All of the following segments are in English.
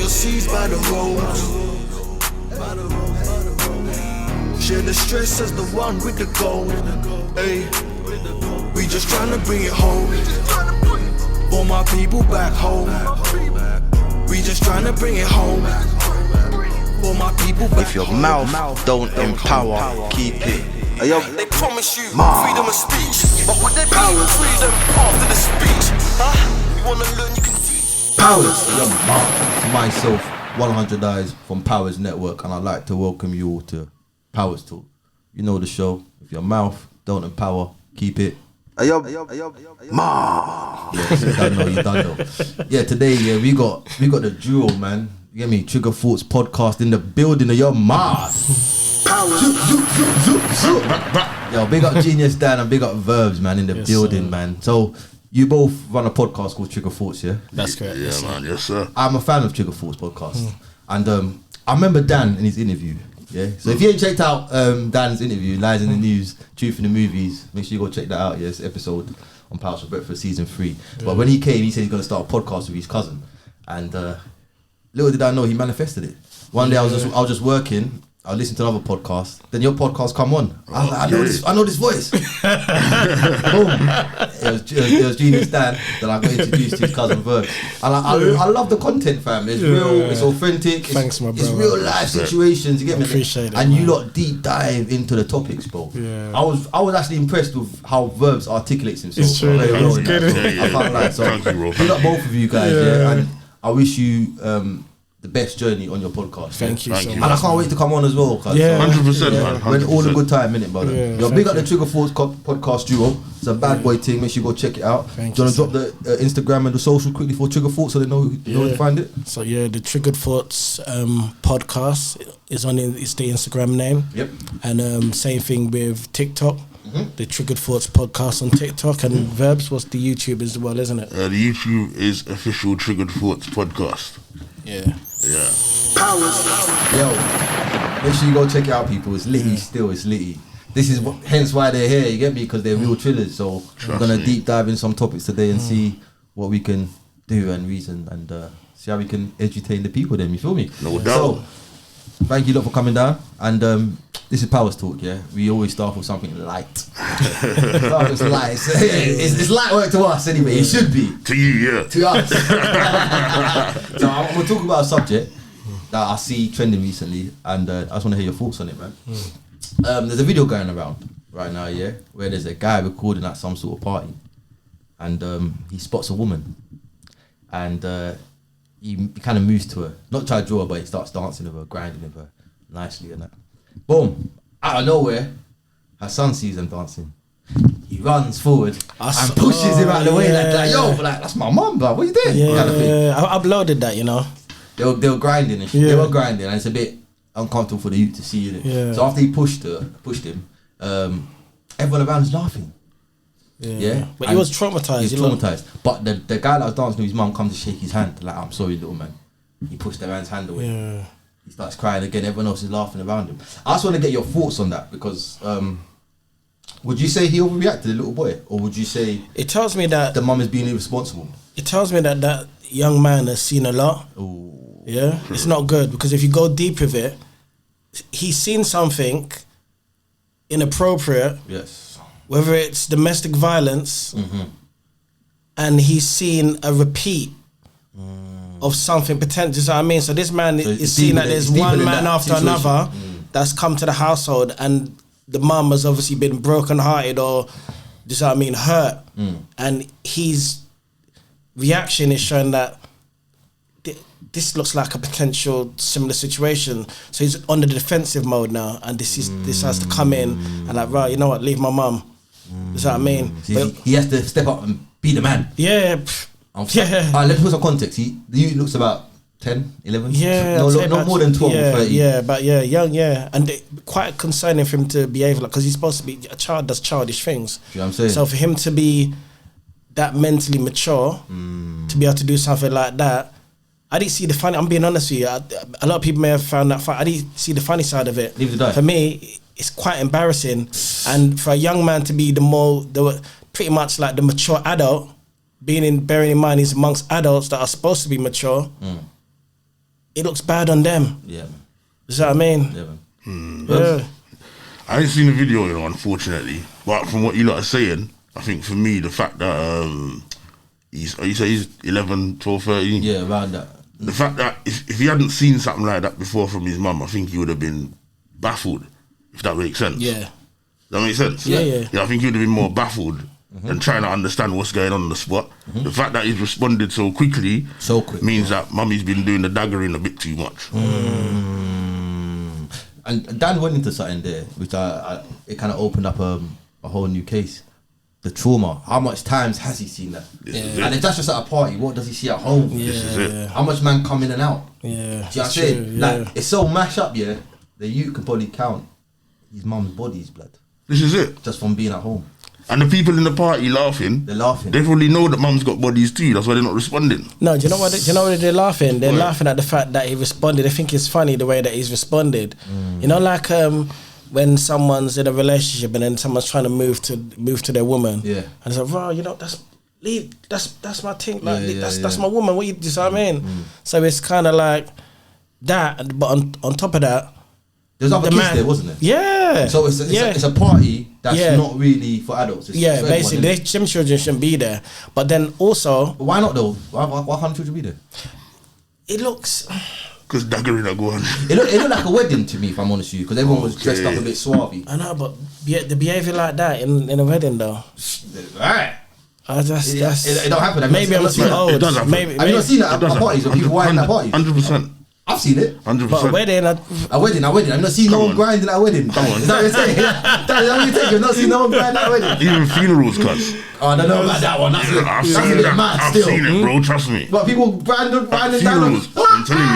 the seas by the road. Share the stress as the one with the gold. Hey, we just tryna bring it home. For my people back home. We just tryna bring it home. For my people back home. If your mouth don't empower, keep it. They promise you freedom of speech, but would they be freedom after the speech? Huh? You wanna learn, you can teach. Powers, myself, 100 Eyes from Powers Network, and I'd like to welcome you all to Powers Talk. You know the show. If your mouth don't empower, keep it. Yes, you don't know. Yeah, today we got the duo, man. You get me? Trigger Thoughts podcast in the building of your mouth. Yo, big up Genius Dan and big up Verbz, man, in the building, man. So you both run a podcast called Trigger Thoughts, yeah? That's correct. Yeah, man. Yes, sir. I'm a fan of Trigger Thoughts podcast, and I remember Dan in his interview. Yeah, so if you ain't checked out Dan's interview, Lies in the News, Truth in the Movies, make sure you go check that out. Yeah, it's episode on Powers for Breakfast season 3. But when he came, he said he's gonna start a podcast with his cousin, and little did I know he manifested it. One day I was just working. I listened to another podcast. Then your podcast come on. I was like, I know this voice. Boom. It was Genius Dan that I got introduced to his cousin Verbz. And I love the content, fam. It's real. It's authentic. Thanks, my It's brother. real life situations. You get me? Appreciate it. And you lot deep dive into the topics, bro. Yeah. I was actually impressed with how Verbz articulates himself. It's true. Very well in It's that. good. I can't lie. So Thank you, bro. big up both of you guys. Yeah. And I wish you the best journey on your podcast. Thank you so you. And much. I can't wait to come on as well. Yeah. 100%, man. When all the 100%. good time, innit, brother? Yeah, Yo, thank big up you. the Trigger Thoughts podcast duo. It's a bad boy thing. Make sure you go check it out. Thank Do you want you, to drop the Instagram and the social quickly for Trigger Thoughts so they know where to find it? So yeah, the Triggered Thoughts podcast is it's the Instagram name. Yep. And same thing with TikTok. The Triggered Thoughts podcast on TikTok, and Verbz was the YouTube as well, isn't it? The YouTube is official Triggered Thoughts podcast. Yeah. Yeah. Yo, make sure you go check it out, people. It's litty still. It's litty. This is hence why they're here. You get me? Because they're real thrillers. So we're gonna deep dive in some topics today and see what we can do and reason and see how we can edutain the people. Then you feel me? No doubt. So, thank you lot for coming down. And this is Powers Talk. Yeah, we always start with something light. It's light. It's light work to us anyway. It should be. To you, yeah. To us. So I'm going to talk about a subject that I see trending recently, and I just want to hear your thoughts on it, man. There's a video going around right now, yeah, where there's a guy recording at some sort of party, and he spots a woman, and he kind of moves to her, not try to draw her, but he starts dancing with her, grinding with her nicely and that. Boom, out of nowhere, her son sees them dancing. He runs forward and pushes him out of the way, like yo, like that's my mum, bro. What you doing? Yeah, Kind of thing. I uploaded that, you know. They were grinding and shit. Yeah. They were grinding, and it's a bit uncomfortable for the youth to see it. Yeah. So after he pushed him, everyone around is laughing. Yeah. But he was traumatized. He's traumatized. But the guy that was dancing with his mum comes to shake his hand, like, I'm sorry, little man. He pushed the man's hand away. Yeah. He starts crying again. Everyone else is laughing around him. I just want to get your thoughts on that because would you say he overreacted, the little boy, or would you say It tells me that the mum is being irresponsible? It tells me that young man has seen a lot. Ooh. Yeah, it's not good because if you go deep with it, he's seen something inappropriate. Yes. Whether it's domestic violence, and he's seen a repeat of something potential. You know what I mean? So this man is seeing that there's one man after another that's come to the household, and the mum has obviously been broken-hearted or, you know what I mean, hurt, and his reaction is showing that this looks like a potential similar situation. So he's on the defensive mode now, and this has to come in and like, right, you know what, leave my mum. You know what I mean? So he has to step up and be the man. Yeah. Yeah. Alright, let's put some context. The youth looks about 10, 11? Yeah. Not more than 12 or 30. Yeah, but yeah, young, yeah. And quite concerning for him to behave like, because he's supposed to be, a child does childish things. You know what I'm saying? So for him to be that mentally mature, to be able to do something like that, I didn't see the funny, I'm being honest with you, a lot of people may have found that funny, I didn't see the funny side of it. Neither did I. For me, it's quite embarrassing. And for a young man to be pretty much like the mature adult, bearing in mind he's amongst adults that are supposed to be mature, it looks bad on them. Yeah, man. You know what I mean? Yeah, man. Yeah. I ain't seen the video, unfortunately. But from what you lot are saying, I think for me, the fact that he's 11, 12, 13. Yeah, around that. The fact that if he hadn't seen something like that before from his mum, I think he would have been baffled, if that makes sense. Yeah. Does that make sense? Yeah. I think he would have been more baffled and trying to understand what's going on the spot. The fact that he's responded so quick means that mummy's been doing the daggering a bit too much. And Dan went into something there, which it kind of opened up a whole new case. The trauma. How much times has he seen that? And if that's just at a party, what does he see at home? This is it. How much man come in and out? Yeah. Do you know what I'm saying? Like, it's so mashed up, that you can probably count his mum's body's blood. This is it. Just from being at home. And the people in the party laughing. They're laughing. They probably know that mum's got bodies too. That's why they're not responding. No, do you know what they're laughing? They're laughing at the fact that he responded. They think it's funny the way that he's responded. You know, like when someone's in a relationship and then someone's trying to move to their woman. Yeah. And it's like, bro, that's my thing. Like that's my woman. What you know what I mean? So it's kind of like that, but on top of that, there's other kids there, wasn't it? Yeah. So it's a party that's not really for adults. It's for basically, everyone, them children shouldn't be there. But then also, but why not though? Why can't children be there? It looks. Because daggering are going. It looked like a wedding to me, if I'm honest with you, because everyone was dressed up a bit suave. I know, but the behaviour like that in a wedding though. Right. It don't happen. Maybe I'm too old. It does happen. Have you not seen that at parties? Or people winding at parties? 100%. I've seen it. 100%. But a wedding. I've not seen no one grinding at a wedding. Come on. Is that what you're saying? That's what you're saying. You've not seen no one grinding at a wedding. Even funerals, cuz. Oh, I don't know about that one. That's I've seen that. I've seen it, bro. Trust me. But people grinding down. I'm telling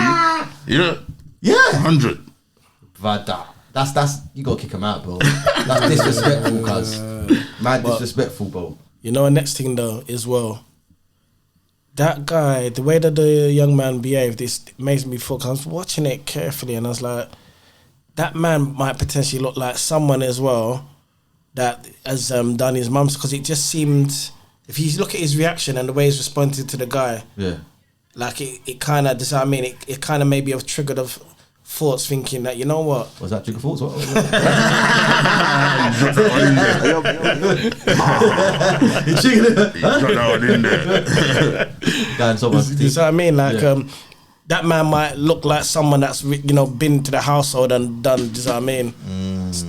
you. Yeah. 100. But that's you gotta kick him out, bro. That's disrespectful, cuz. Mad disrespectful, bro. You know, next thing though, as well. That guy, the way that the young man behaved, this makes me feel. I was watching it carefully, and I was like, that man might potentially look like someone as well that has done his mum's, because it just seemed, if you look at his reaction and the way he's responded to the guy, like it kind of, does that mean it kind of maybe have triggered of thoughts, thinking that, you know what? Was that trigger thoughts? What? You triggered it? You got that one in there. You know what I mean? Like that man might look like someone that's been to the household and done. You know what I mean?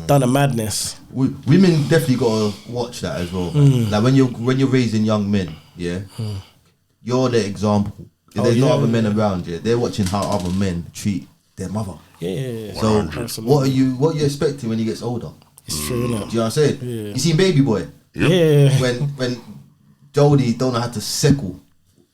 Done a madness. Women definitely gotta watch that as well. Like when you're raising young men, you're the example. If there's no other men around, they're watching how other men treat their mother. Yeah. So what are you expecting when he gets older? It's true, innit? Do you know what I'm saying? Yeah. You seen Baby Boy? Yeah. When Jody don't know how to settle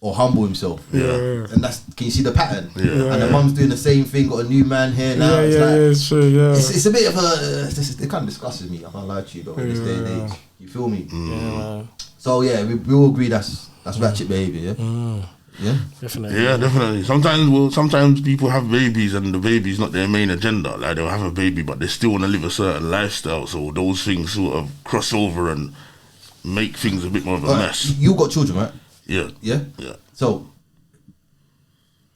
or humble himself. Yeah. And can you see the pattern? Yeah. And the mum's doing the same thing, got a new man here now. It's true, yeah. It's a bit of it kind of disgusses me, I can't lie to you, but in this day and age. You feel me? Yeah. So we all agree that's ratchet behaviour, yeah? Yeah, definitely. Yeah, definitely. Sometimes people have babies and the baby's not their main agenda. Like they'll have a baby, but they still want to live a certain lifestyle. So those things sort of cross over and make things a bit more of a mess. You got children, right? Yeah. Yeah. Yeah. So,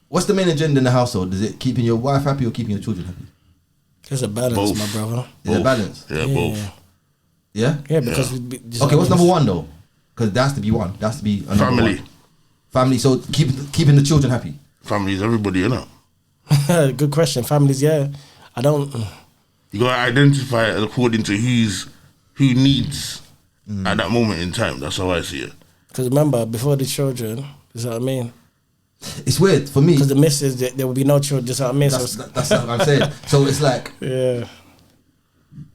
what's the main agenda in the household? Is it keeping your wife happy or keeping your children happy? There's a balance, both. my brother. There's a balance. Yeah, both. Yeah. Yeah, because okay, what's number one though? Because there has to be one. There has to be a family. Family. So keeping the children happy. Family is everybody, you know. Good question. Families, yeah. I don't. You gotta identify it according to who needs at that moment in time. That's how I see it. Because remember, before the children, is what I mean. It's weird for me because the missus, there will be no children. Just what I mean. That's what I'm saying. So it's like,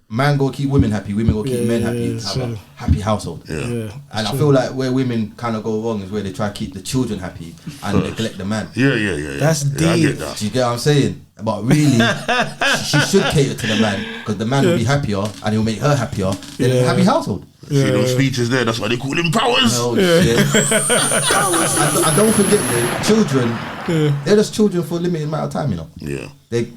man go keep women happy, women go keep men happy, have a happy household. And I feel like where women kind of go wrong is where they try to keep the children happy and neglect the man. That's deep. I get that. Do you get what I'm saying? But really, she should cater to the man because the man will be happier and he'll make her happier in a happy household. See those speeches there, that's why they call them powers. Oh, shit. I don't forget the children, they're just children for a limited amount of time, you know.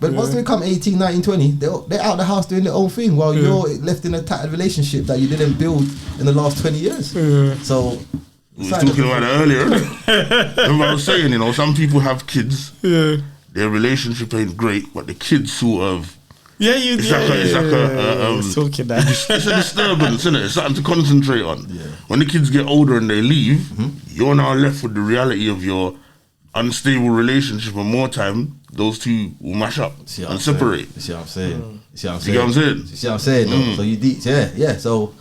But once they become 18, 19, 20, they're out of the house doing their own thing while you're left in a tattered relationship that you didn't build in the last 20 years. So we was talking about it earlier. Remember I was saying, some people have kids their relationship ain't great, but the kids sort of. Yeah, It's like a talking that. it's a disturbance, isn't it? It's something to concentrate on. Yeah. When the kids get older and they leave, you're now left with the reality of your unstable relationship, and more time, those two will mash up and separate. You see what I'm saying? You see what I'm You get what I'm saying? You see what I'm saying? So you yeah. So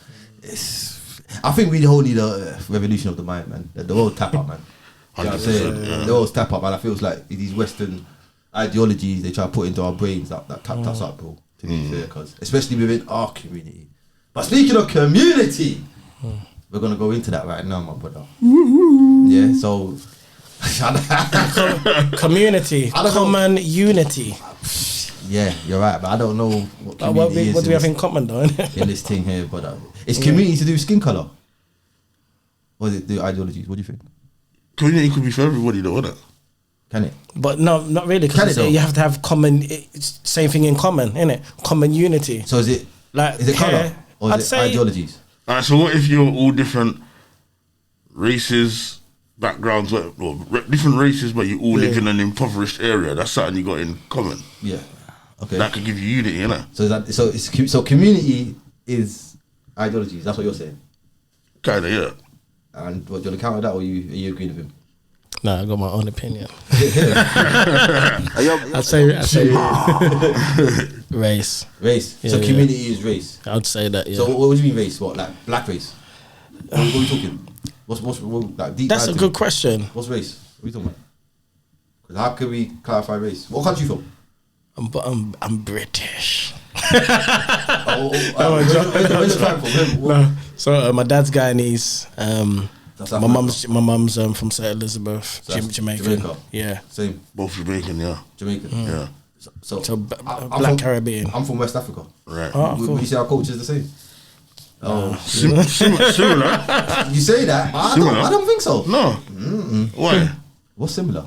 I think we all need a revolution of the mind, man. The world tap up, man. You know what I'm saying? Yeah. The world's tap up, and I feels like these Western ideologies they try to put into our brains that tapped us up, bro. To be fair, because especially within our community. But speaking of community, we're gonna go into that right now, my brother. Yeah. So. Community, common unity. Yeah, you're right, but I don't know what community what do we have in common, though? in this thing here, but it's community to do with skin color, or is it the ideologies? What do you think? Community could be for everybody, though, isn't it? Can it? But no, not really, because you have to have common, same thing in common, innit? Common unity. So is it like color or is it ideologies? Alright, so what if you're all different races, backgrounds, or different races, but you all live in an impoverished area? That's something you got in common. Yeah. Okay. That could give you unity, innit? So community is ideologies. That's what you're saying. Kinda, yeah. And what, do you want to counter that, or are you agreeing with him? No, I got my own opinion. I'd say race. Race. So community is race. I'd say that. Yeah. So what do you mean race? What, like black race? What are we talking? What's like deep? That's a good question. What's race? What are you talking about? Because how can we clarify race? What country you from? I'm British. Where's the tribe from? No. So my dad's Guyanese. My mum's from St. Elizabeth, So Jamaican. Jamaica. Yeah. Same. Both Jamaican, yeah. Jamaican. Yeah. So I'm Black from Caribbean. I'm from West Africa. Right. Oh, cool. Would you say our culture is the same? Similar. You say that, but I don't think so. No. Why? What's similar?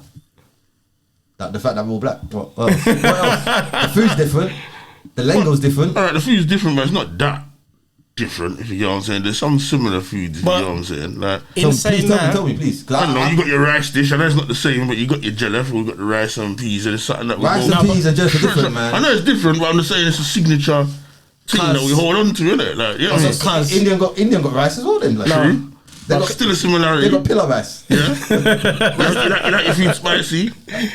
That the fact that we're all black. What else? The food's different. The lingo's different. Alright, the food's different, but it's not that different, if you get what I'm saying. There's some similar foods, if you get what I'm saying. Like, Tell me, please. I don't know, you got your rice dish, I know it's not the same, but you got your jollof, we've got the rice and peas, and it's something that we Rice and peas are just different, man. I know it's different, but I'm just saying it's a signature thing that we hold on to, innit? Like, yeah. Indian got rice as well, then. Like, True. But still a similarity. They got pillar rice. Yeah. you like your food spicy?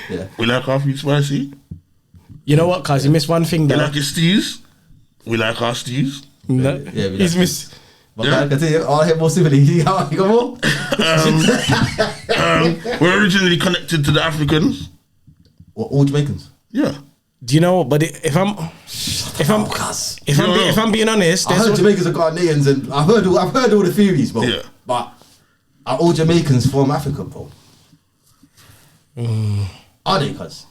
Yeah. We like our food spicy. You know what, cuz you missed one thing You though. like your stews? We like our stews. No. Yeah, He's missed. But I can tell you, I'll hit more similarly. You got more? We're originally connected to the Africans. What, all Jamaicans? Yeah. Do you know what? But if I'm being honest, I heard Jamaicans are Ghanaians, and I've heard all the theories, bro. Yeah. But are all Jamaicans from Africa, bro? Are they, cuz?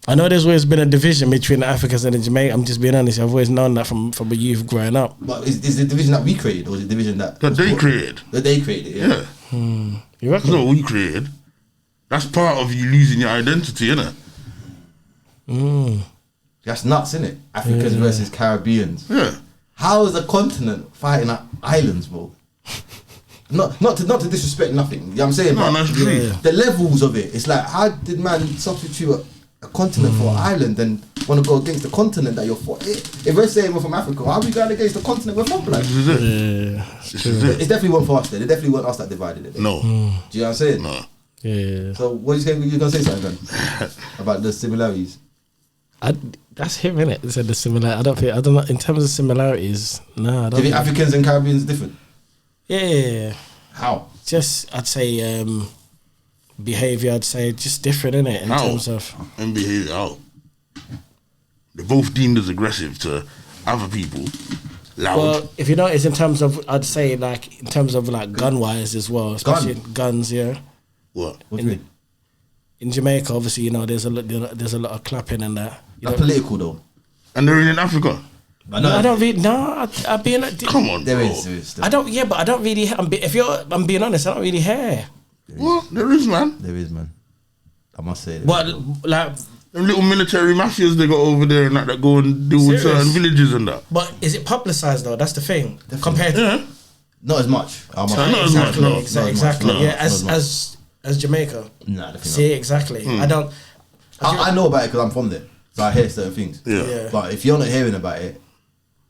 I know there's always been a division between the Africans and the Jamaicans. I'm just being honest. I've always known that from a youth growing up. But is the division that we created, or is it the division that they created? That they created, yeah. You reckon? It's not what we created. That's part of you losing your identity, innit? That's nuts, innit? Africans versus Caribbeans. Yeah. How is a continent fighting at islands, bro? Not to disrespect nothing. You know what I'm saying? No, But that's true. the levels of it. It's like, how did man substitute a continent for an island and want to go against the continent that you're for? If we're saying we're from Africa, how are we going against the continent we're from? Like, This is it. This is it. it definitely wasn't for us there. It definitely wasn't us that divided it. No. Do you know what I'm saying? No. Yeah. So what are you saying? You're going to say something then? About the similarities? That's him, innit? They said the similar. I don't know. In terms of similarities, no, I don't Do you think Africans and Caribbeans are different? Yeah. How? Just, I'd say, behaviour, I'd say just different, innit? In terms of. And behaviour out. They're both deemed as aggressive to other people. Loud. Well, if you notice, in terms of, I'd say, like, in terms of, like, gun-wise as well, especially guns, yeah. What? What do you mean? In Jamaica, obviously, you know, there's a lot of clapping and that. That's political though. And they're in Africa. I No, I don't really. No, I've been. Come on, There bro. is. I don't. Yeah, but I don't really. I'm being honest. I don't really hear. What? There is, man. There is, man. I must say. What, like? Them little military mafias they got over there and that go and deal with Serious? certain villages and that. But is it publicised though? That's the thing. Compared to Yeah. Not as much. Not as much, no. Exactly. No, Yeah, not as much. as Jamaica. Nah, definitely See, exactly. I don't. I know about it because I'm from there, so I hear certain things. Yeah. But if you're not hearing about it,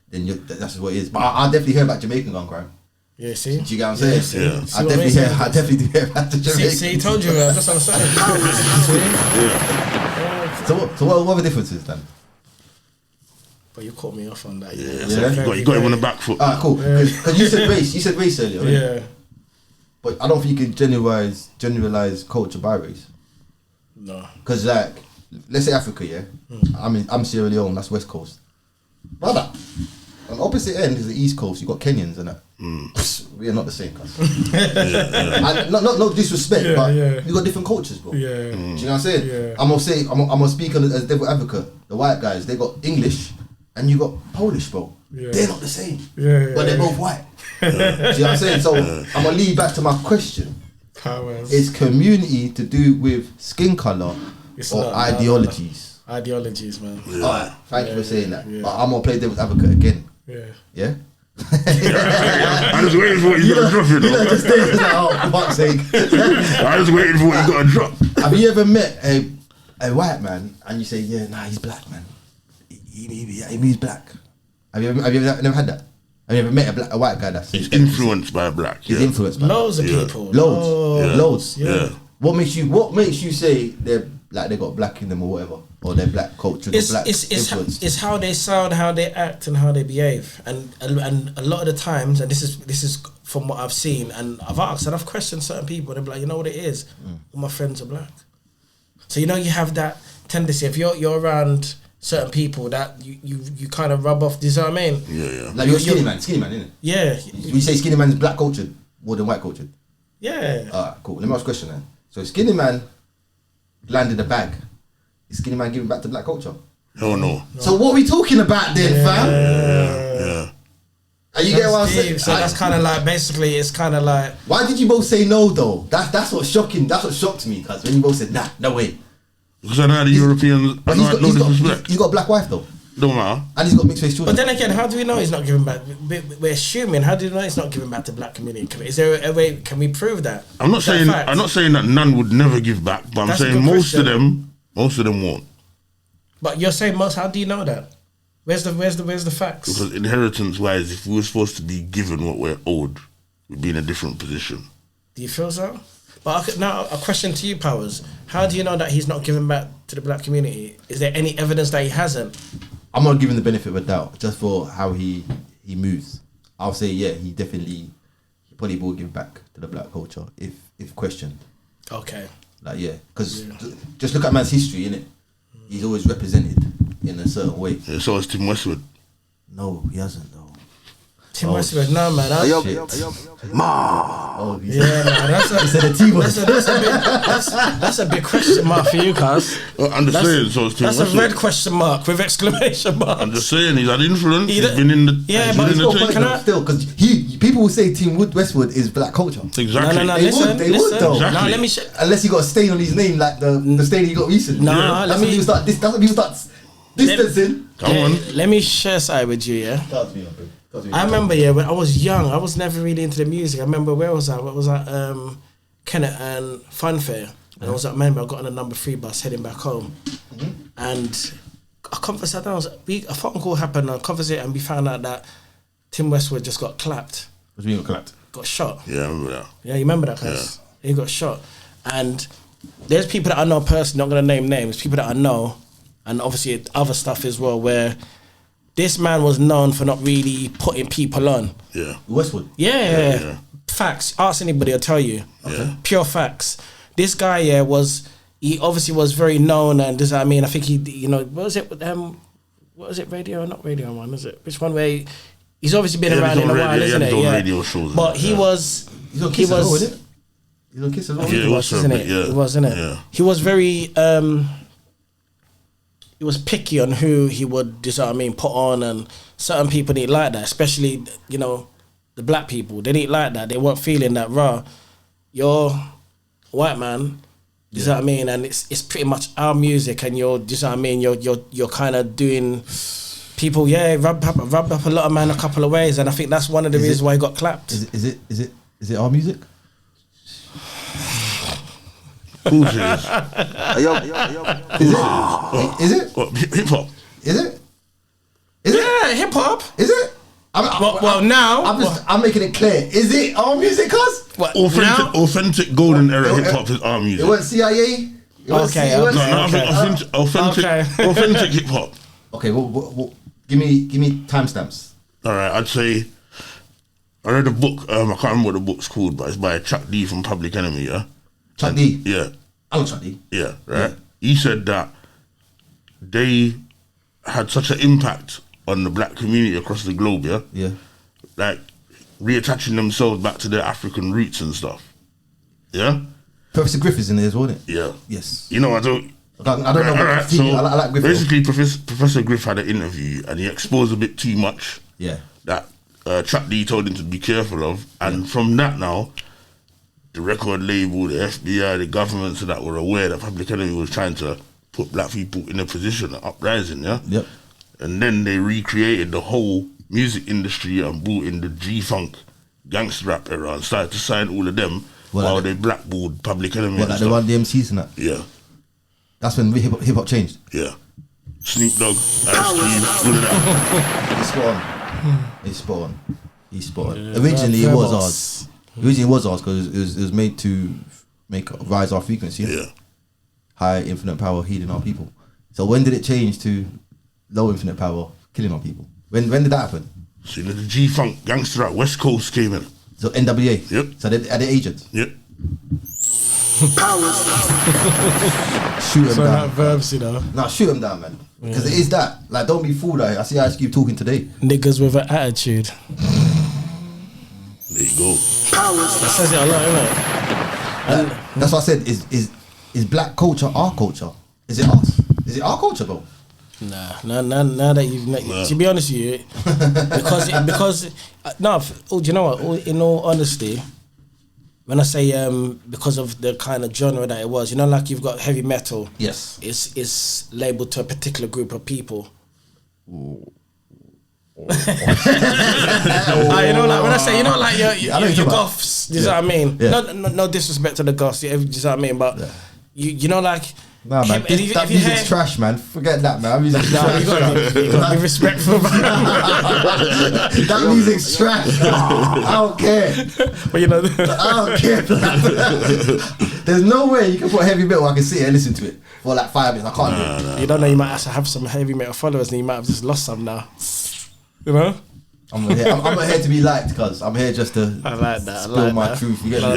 then that's what it is. But I definitely hear about Jamaican gun crime. Yeah, see? Do you get what I'm saying? Yeah. I definitely do hear about the Jamaican. See, he told you, that's what I'm saying. So what are the differences then? But you caught me off on that. Yeah. So you got him on the back foot. Alright, cool. Because you said race earlier. Right? Yeah. But I don't think you can generalize culture by race. No. Because like, let's say Africa, yeah. I'm Sierra Leone. That's West Coast. Brother, on the opposite end is the East Coast. You got Kenyans and that. We are not the same, cuz. And no disrespect, but you got different cultures, bro. Yeah. Do you know what I'm saying? Yeah. I'm gonna speak as devil advocate. The white guys, they got English, and you got Polish, bro. Yeah. They're not the same. Yeah. But they're both white. Do you know what I'm saying? So I'm gonna lead back to my question. Powers. Is community to do with skin color or not, ideologies? Ideologies, man. Yeah. Alright, thank you for saying that. Yeah. But I'm gonna play devil's advocate again. Yeah. Yeah? I was waiting for what you got to drop it. You know, just stay like, oh, for fuck's sake. I was waiting for what you got to drop. Have you ever met a white man and you say, yeah, nah, he's black, man. He's black. Have you never had that? Have you ever met a white guy that's He's influenced by black. he's influenced by Loads of Yeah. people. loads? Yeah. What makes you say they're like they got black in them or whatever, or they're black culture, or black influence? It's how they sound, how they act, and how they behave, and a lot of the times, and this is from what I've seen, and I've asked and I've questioned certain people. They're like, you know what it is? All my friends are black, so you know you have that tendency if you're around certain people that you kind of rub off. Do you know what I mean? Yeah. Like you're skinny man, isn't it? Yeah. We say skinny man's black cultured more than white cultured. Yeah. Alright, cool. Let me ask a question then. So skinny man landed a bag. Is skinny man giving back to black culture? Hell no. So what are we talking about then, fam? Yeah. And you get what I'm saying? So that's kind of like, basically, it's kind of like. Why did you both say no though? That's what's shocking. That's what shocked me, cuz when you both said nah, no way. Because I know the Europeans. But he's got a black wife though, Don't matter. and he's got mixed race children. But then again, how do we know he's not giving back? We're assuming. How do we know he's not giving back to black community? Is there a way? Can we prove that? I'm not Is that saying fact? I'm not saying that none would never give back, but I'm That's a saying good most question. of them won't. But you're saying most. How do you know that? Where's the facts? Because inheritance wise, if we were supposed to be given what we're owed, we'd be in a different position. Do you feel so? But now a question to you, Powers. How do you know that he's not giving back to the black community? Is there any evidence that he hasn't? I'm not giving the benefit of a doubt just for how he moves. I'll say he probably will give back to the black culture if questioned. Okay. Like because just look at man's history, innit? He's always represented in a certain way. Yeah, so is Tim Westwood. No, he hasn't though. Tim Westwood, no man. Oh, Yeah, man, that's a big question mark for you, cuz. I'm just saying, so is Tim That's Westwood. a red question mark with exclamation mark. I'm just saying, he's had influence. He He's d- been in the. Yeah, he's but been in it's the not tape. can I- Still, because people will say Tim Westwood is black culture. Exactly. No, They listen, would, they listen. would though. Exactly. No, let me. Unless he got a stain on his name, like the stain he got recently. Nah, that's let when me- people start. That's when people start distancing. Come on. Let me share something with you, yeah. I remember, when I was young, I was never really into the music. I remember where was I? I was at Kennet and Funfair, and I was at. Remember, I got on a number 3 bus heading back home, and a phone call happened. A conversation, and we found out that Tim Westwood just got clapped, What's being clapped? got shot. Yeah, I remember that. Yeah, you remember that, cuz? He got shot. And there's people that I know personally, not going to name names, people that I know, and obviously other stuff as well, where this man was known for not really putting people on. Yeah. Westwood. Yeah. Facts. Ask anybody, I'll tell you. Okay. Pure facts. This guy, he obviously was very known, and this, I mean, I think he, what was it, radio? Not Radio 1, is it? Which one where he's obviously been around he's in on a while, radio, isn't yeah, it? he's on radio shows. But he was... He's on Kiss as well, isn't it? He's on Kiss as well. Yeah, He was, for a isn't bit, it? yeah. It was, isn't it? Yeah. He was very he was picky on who he would, put on, and certain people didn't like that, especially, the black people. They didn't like that. They weren't feeling that you're a white man, you know what I mean? And it's pretty much our music, and you're kind of doing people, rub up a lot of man a couple of ways, and I think that's one of the reasons why he got clapped. Is it our music? Course it is. Is it? What, hip hop? Is it? Is it? Yeah, hip hop. Is it? Now I'm making it clear. Is it our music, cuz? Authentic golden era hip hop is our music. It wasn't CIA. Okay. Authentic hip hop. Okay, well, give me timestamps. All right, I'd say I read a book. I can't remember what the book's called, but it's by Chuck D from Public Enemy. Yeah, Chuck D. Yeah, I know Chuck D. Yeah, right. Yeah. He said that they had such an impact on the black community across the globe. Yeah, yeah, like reattaching themselves back to their African roots and stuff. Yeah. Professor Griffith's in there as well, isn't it? Yeah. Yes. You know, I don't know. Right, so I like Griffith. Basically, Professor Griff had an interview and he exposed a bit too much. Yeah. That Chuck D told him to be careful of, and from that now, the record label, the FBI, the governments that were aware that Public Enemy was trying to put black people in a position of uprising. Yeah. Yep. And then they recreated the whole music industry and brought in the G-Funk gangster rap era and started to sign all of them. While they blackballed Public Enemy. What, like the Run DMCs and that? Yeah. That's when hip hop changed? Yeah. Snoop Dogg, Ice Cube, all of that. He's spot on. Yeah, Originally it was ours. Originally it was ours because it was made to rise our frequency. Yeah. High infinite power healing our people. So when did it change to low infinite power killing our people? When did that happen? So the G-Funk gangster rap West Coast came in. So NWA. Yep. So are they agents? Yep. Shoot them down. That Verbz, you know. Nah, shoot them down, man. Because it is that. Like, don't be fooled. I see Ice Cube talking today. Niggas with an attitude. There you go. That says it a lot, innit? That's what I said. Is black culture our culture? Is it us? Is it our culture, bro? Now that you've met, to be honest with you, because do you know what? In all honesty, when I say because of the kind of genre that it was, you know, like you've got heavy metal. Yes, it's labeled to a particular group of people. You know, like when I say, you know, like your goths. You know what I mean? Yeah. No disrespect to the goths. You know what I mean? But you know, like. Nah, man, that music's trash, man. Forget that, man. That music's trash. You gotta be respectful, man. That music's trash. I don't care. But you know, I don't care. There's no way you can put heavy metal. I can sit here and listen to it for like 5 minutes. I can't do it. You don't know. You might have some heavy metal followers, and you might have just lost some now. You know. I'm not here to be liked, cuz I'm here just to spill my truth. You get me?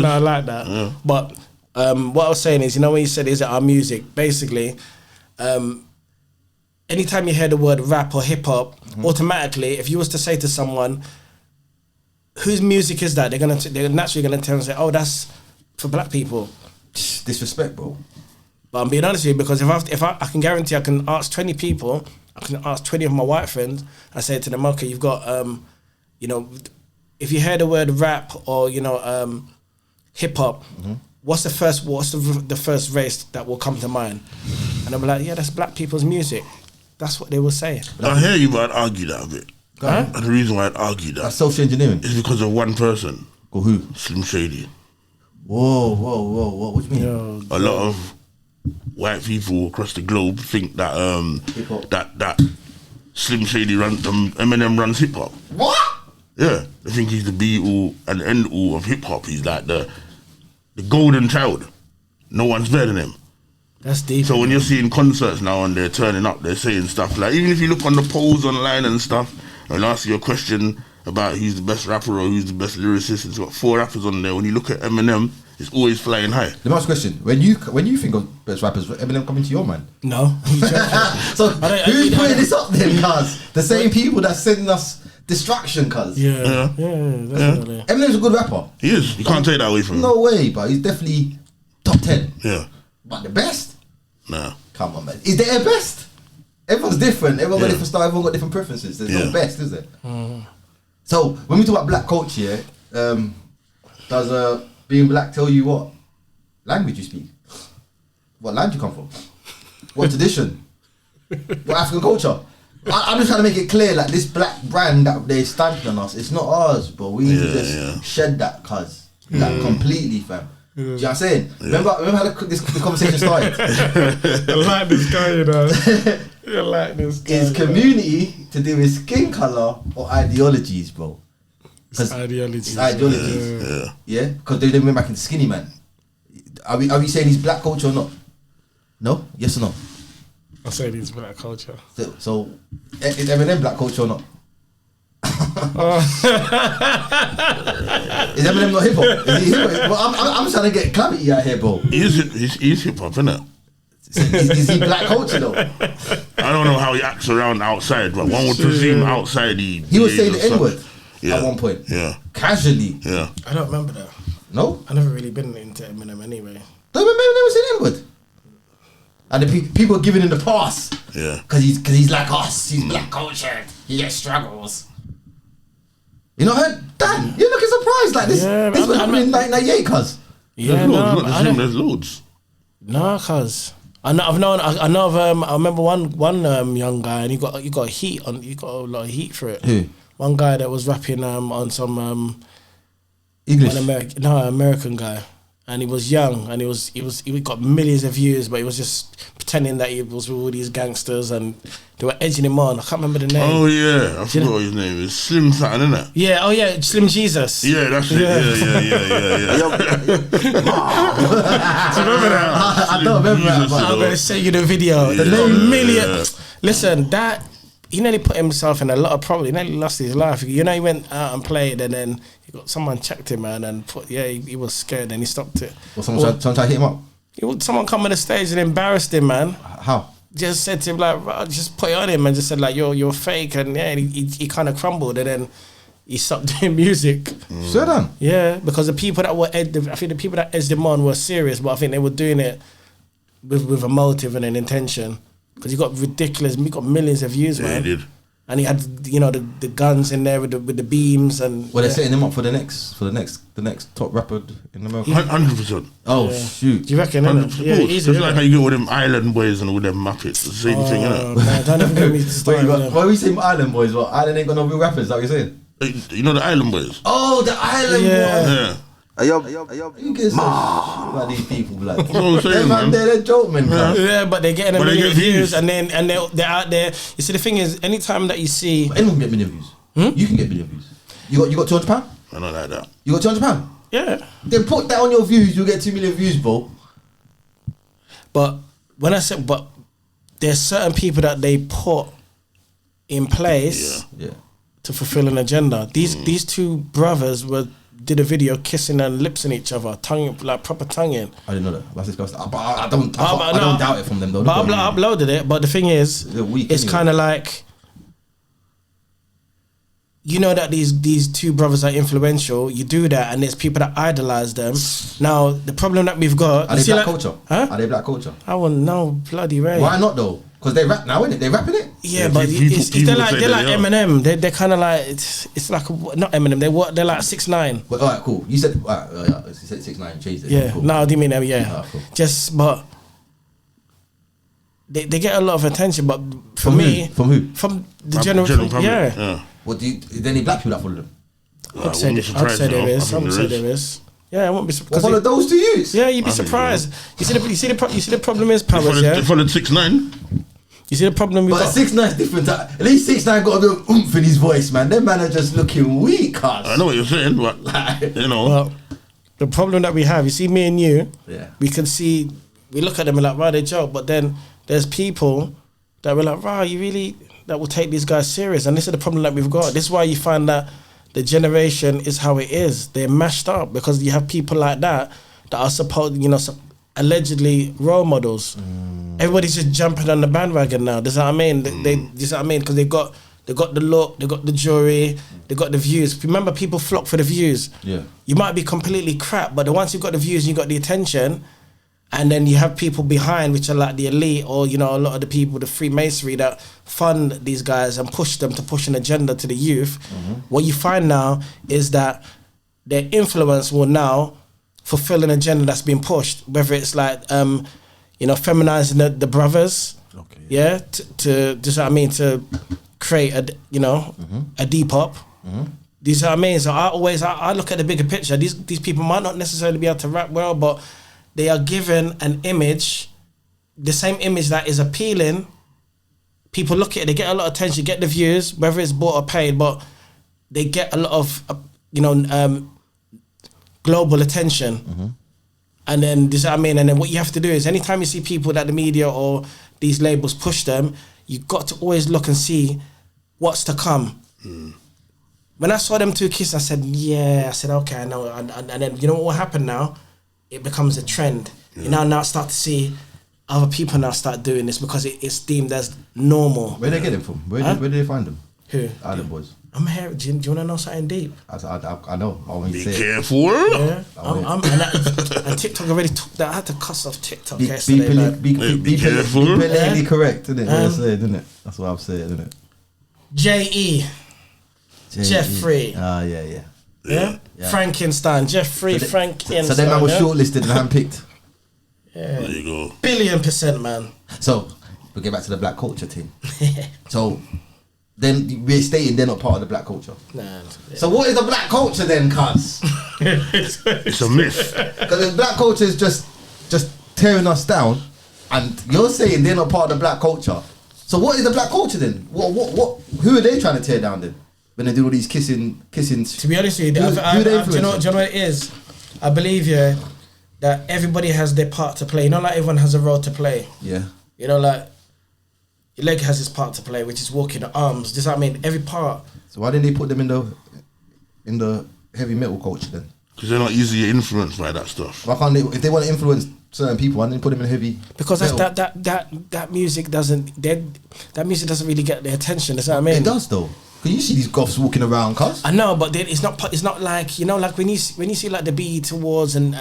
I like that. Yeah. But. What I was saying is, you know, when you said, is it our music? Basically, anytime you hear the word rap or hip hop, automatically, if you was to say to someone, whose music is that? They're naturally gonna turn and say, oh, that's for black people. Disrespect, bro. But I'm being honest with you, because if I can guarantee I can ask 20 people, I can ask 20 of my white friends, and say to them, okay, you've got, you know, if you hear the word rap or, you know, hip hop, what's the first race that will come to mind? And I'll be like, yeah, that's black people's music. That's what they will say. I hear you, but I'd argue that a bit. And the reason why I'd argue that that's social engineering is because of one person. Or who? Slim Shady. Whoa. What do you mean? A lot of white people across the globe think that that Slim Shady Eminem runs hip hop. What? Yeah, they think he's the be all and end all of hip hop. He's like the golden child. No one's better than him. That's deep. So when you're seeing concerts now and they're turning up, they're saying stuff like, even if you look on the polls online and stuff, and ask you a question about who's the best rapper or who's the best lyricist, it's got 4 rappers on there. When you look at Eminem, it's always flying high. The last question: when you think of best rappers, Eminem coming to your mind? No. So who's putting this up then, cuz? The same people that's sending us distraction, cuz. Yeah, definitely. Eminem's a good rapper. He is. You can't take that away from him. No way, but he's definitely top 10. Yeah. But the best? Nah. Come on, man. Is there a best? Everyone's different. Everyone got different style. Everyone got different preferences. There's no best, is there? So when we talk about black culture, does being black tell you what language you speak? What land you come from? What tradition? What African culture? I'm just trying to make it clear, like this black brand that they stamped on us, it's not ours, bro. We need to just shed that, cuz. Like completely, fam. Do you know what I'm saying? Remember how the conversation started? I like this guy, you know. I like this guy. Is community to do with skin colour or ideologies, bro? It's ideologies. It's ideologies. Yeah? Because they went back into skinny man. Are we saying he's black culture or not? No? Yes or no? I'm saying he's black culture. So is Eminem black culture or not? Is Eminem not hip hop? Is he hip hop? Well, I'm trying to get clarity out here, bro. He's hip hop, innit? Is he black culture though? I don't know how he acts around outside, but one would presume outside he would say the N-word at one point. Yeah. Casually. Yeah. I don't remember that. No? I never really been into Eminem anyway. Don't remember Eminem saying N-word? And the people are giving him the pass. Yeah. Cause he's like us. He's black culture. He gets struggles. You know, Dan, you're looking surprised like this. Yeah, this was happening in 1998, cuz. Yeah, There's loads. No, cuz I remember one young guy, and he got a lot of heat for it. Who? One guy that was rapping on some English. American guy, and he was young, and he got millions of views, but he was just pretending that he was with all these gangsters, and they were edging him on. I can't remember the name. Oh yeah, I forgot what his name is. Slim something, isn't it? Yeah. Oh yeah, Slim Jesus. Yeah, that's it. Yeah. Do you remember that? I don't remember that. I'm gonna show you the video. The million. Listen, that he nearly put himself in a lot of trouble. He nearly lost his life. You know, he went out and played, and then someone checked him, man, and he was scared, and he stopped it. Well, someone tried to hit him up. Someone come on the stage and embarrassed him, man. How? Just said to him like, just put it on him, and just said like, you're fake, and he kind of crumbled, and then he stopped doing music. So done. Yeah, because the people that I think the people that edged him on were serious, but I think they were doing it with a motive and an intention. Because he got millions of views, man. Yeah, he did. And he had, the guns in there with the beams and. Well, they're setting him up for the next top rapper in America. 100%. Oh shoot! Do you reckon? 100%. Yeah, easy. It's like how you get all them island boys and all them Muppets. It's the same thing, innit? Man, don't ever get me started. Why are we saying island boys? What, Island ain't got no real rappers? Is that what you're saying? You know the island boys? Oh, the island boys. Yeah. You get some shit about these people, like. That's what I'm saying, man. They're joke men, Yeah, but they're getting a million get views, views. and they're out there. You see, the thing is, anytime that you see, Anyone can get million views. You can get million views. You got £200? I don't like that. You got £200? yeah. Then put that on your views. You'll get 2 million views, bro. But when I said, there's certain people that they put in place Yeah. to fulfill an agenda. These two brothers did a video kissing and lipsing each other, tongue like proper tonguing. I didn't know that. That's disgusting. But I don't doubt it from them though. But I uploaded it. But the thing is, They're weak it's anyway. kind of like, you know that these two brothers are influential. You do that, and there's people that idolize them. Now the problem that we've got, Are they black culture? Huh? Are they black culture? I wouldn't know, bloody right. Why not though? Because they rap now, innit? They rapping it. Yeah, Yeah, but people they're like say that they are. Eminem. They're kind of like it's like not Eminem. They're like 6ix9ine. Well, all right, cool. You said you said 6ix9ine. Changed it. Yeah, Cool. no, I do mean that. Yeah, Ah, cool. just but they get a lot of attention. But for From me, who? From who? From the General general, public, yeah. What do you? Is there any black people that follow them? I'd say there is. I would say there is. Yeah, I won't be Well, surprised. follow those two youths. Yeah, you'd be I think surprised. You see the problem is powers. Yeah, They followed 6ix9ine. you see the problem we But got. 6ix9ine's different. At least 6ix9ine got a bit of oomph in his voice, man. Them man are just looking weak, cuz. I know what you're saying, but you know. Well, the problem that we have, you see, me and you, Yeah. we look at them and like, wow, they joke, but then there's people that were like, wow, that will take these guys serious, and this is the problem that we've got. This is why you find that the generation is how it is. They're mashed up because you have people like that are supposed, allegedly role models. Everybody's just jumping on the bandwagon now. Does that what I mean? Does that what I mean? Because they got the look, they got the jewelry, they got the views. Remember, people flock for the views. Yeah. You might be completely crap, but once you've got the views, you got the attention, and then you have people behind, which are like the elite, or a lot of the people, the Freemasony, that fund these guys and push them to push an agenda to the youth. What you find now is that their influence will now fulfill an agenda that's been pushed, whether it's like feminizing the brothers, Okay. to just what I mean, to create a Depop, Do you see what I mean? So I look at the bigger picture. These people might not necessarily be able to rap well, but they are given an image, the same image that is appealing. People look at it, they get a lot of attention, get the views, whether it's bought or paid, but they get a lot of, global attention. And then, this, I mean, and then what you have to do is anytime you see people that the media or these labels push them, you got to always look and see what's to come. When I saw them two kiss, I said, okay, I know. And then, you know what will happen now? It becomes a trend. You now start to see other people now start doing this because it's deemed as normal. Where they get it from? Where did they find them? Who? Island Boys. I'm here. Do you want to know something deep? I know. I want you Be to say it. careful. Yeah. And TikTok already took that. I had to cuss off TikTok yesterday. Be careful. Be politically correct, isn't it? That's what I'm saying, isn't it? J.E. Jeffrey. Yeah. Frankenstein. Jeffrey Frankenstein. So then I was shortlisted and handpicked. There you go. Billion%, man. So we'll get back to the black culture thing. So then we're stating they're not part of the black culture. Nah. So what is the black culture then, cuz? It's a myth. Because the black culture is just tearing us down, and you're saying they're not part of the black culture. So what is the black culture then? What? Who are they trying to tear down then? When they do all these kissing. To be honest with you, do you know what it is? I believe that everybody has their part to play. You know, like everyone has a role to play. Yeah. You know, like your leg has its part to play, which is walking the arms. Does that mean every part? So why didn't they put them in the heavy metal culture then? Because they're not easily influenced by that stuff. Why can't they? If they want to influence certain people, why didn't they put them in heavy? Because metal? that music doesn't really get their attention. Does that what I mean? It does though. Can you see these goths walking around, cuz? I know, but it's not like, you know, like when you see like the BET Awards and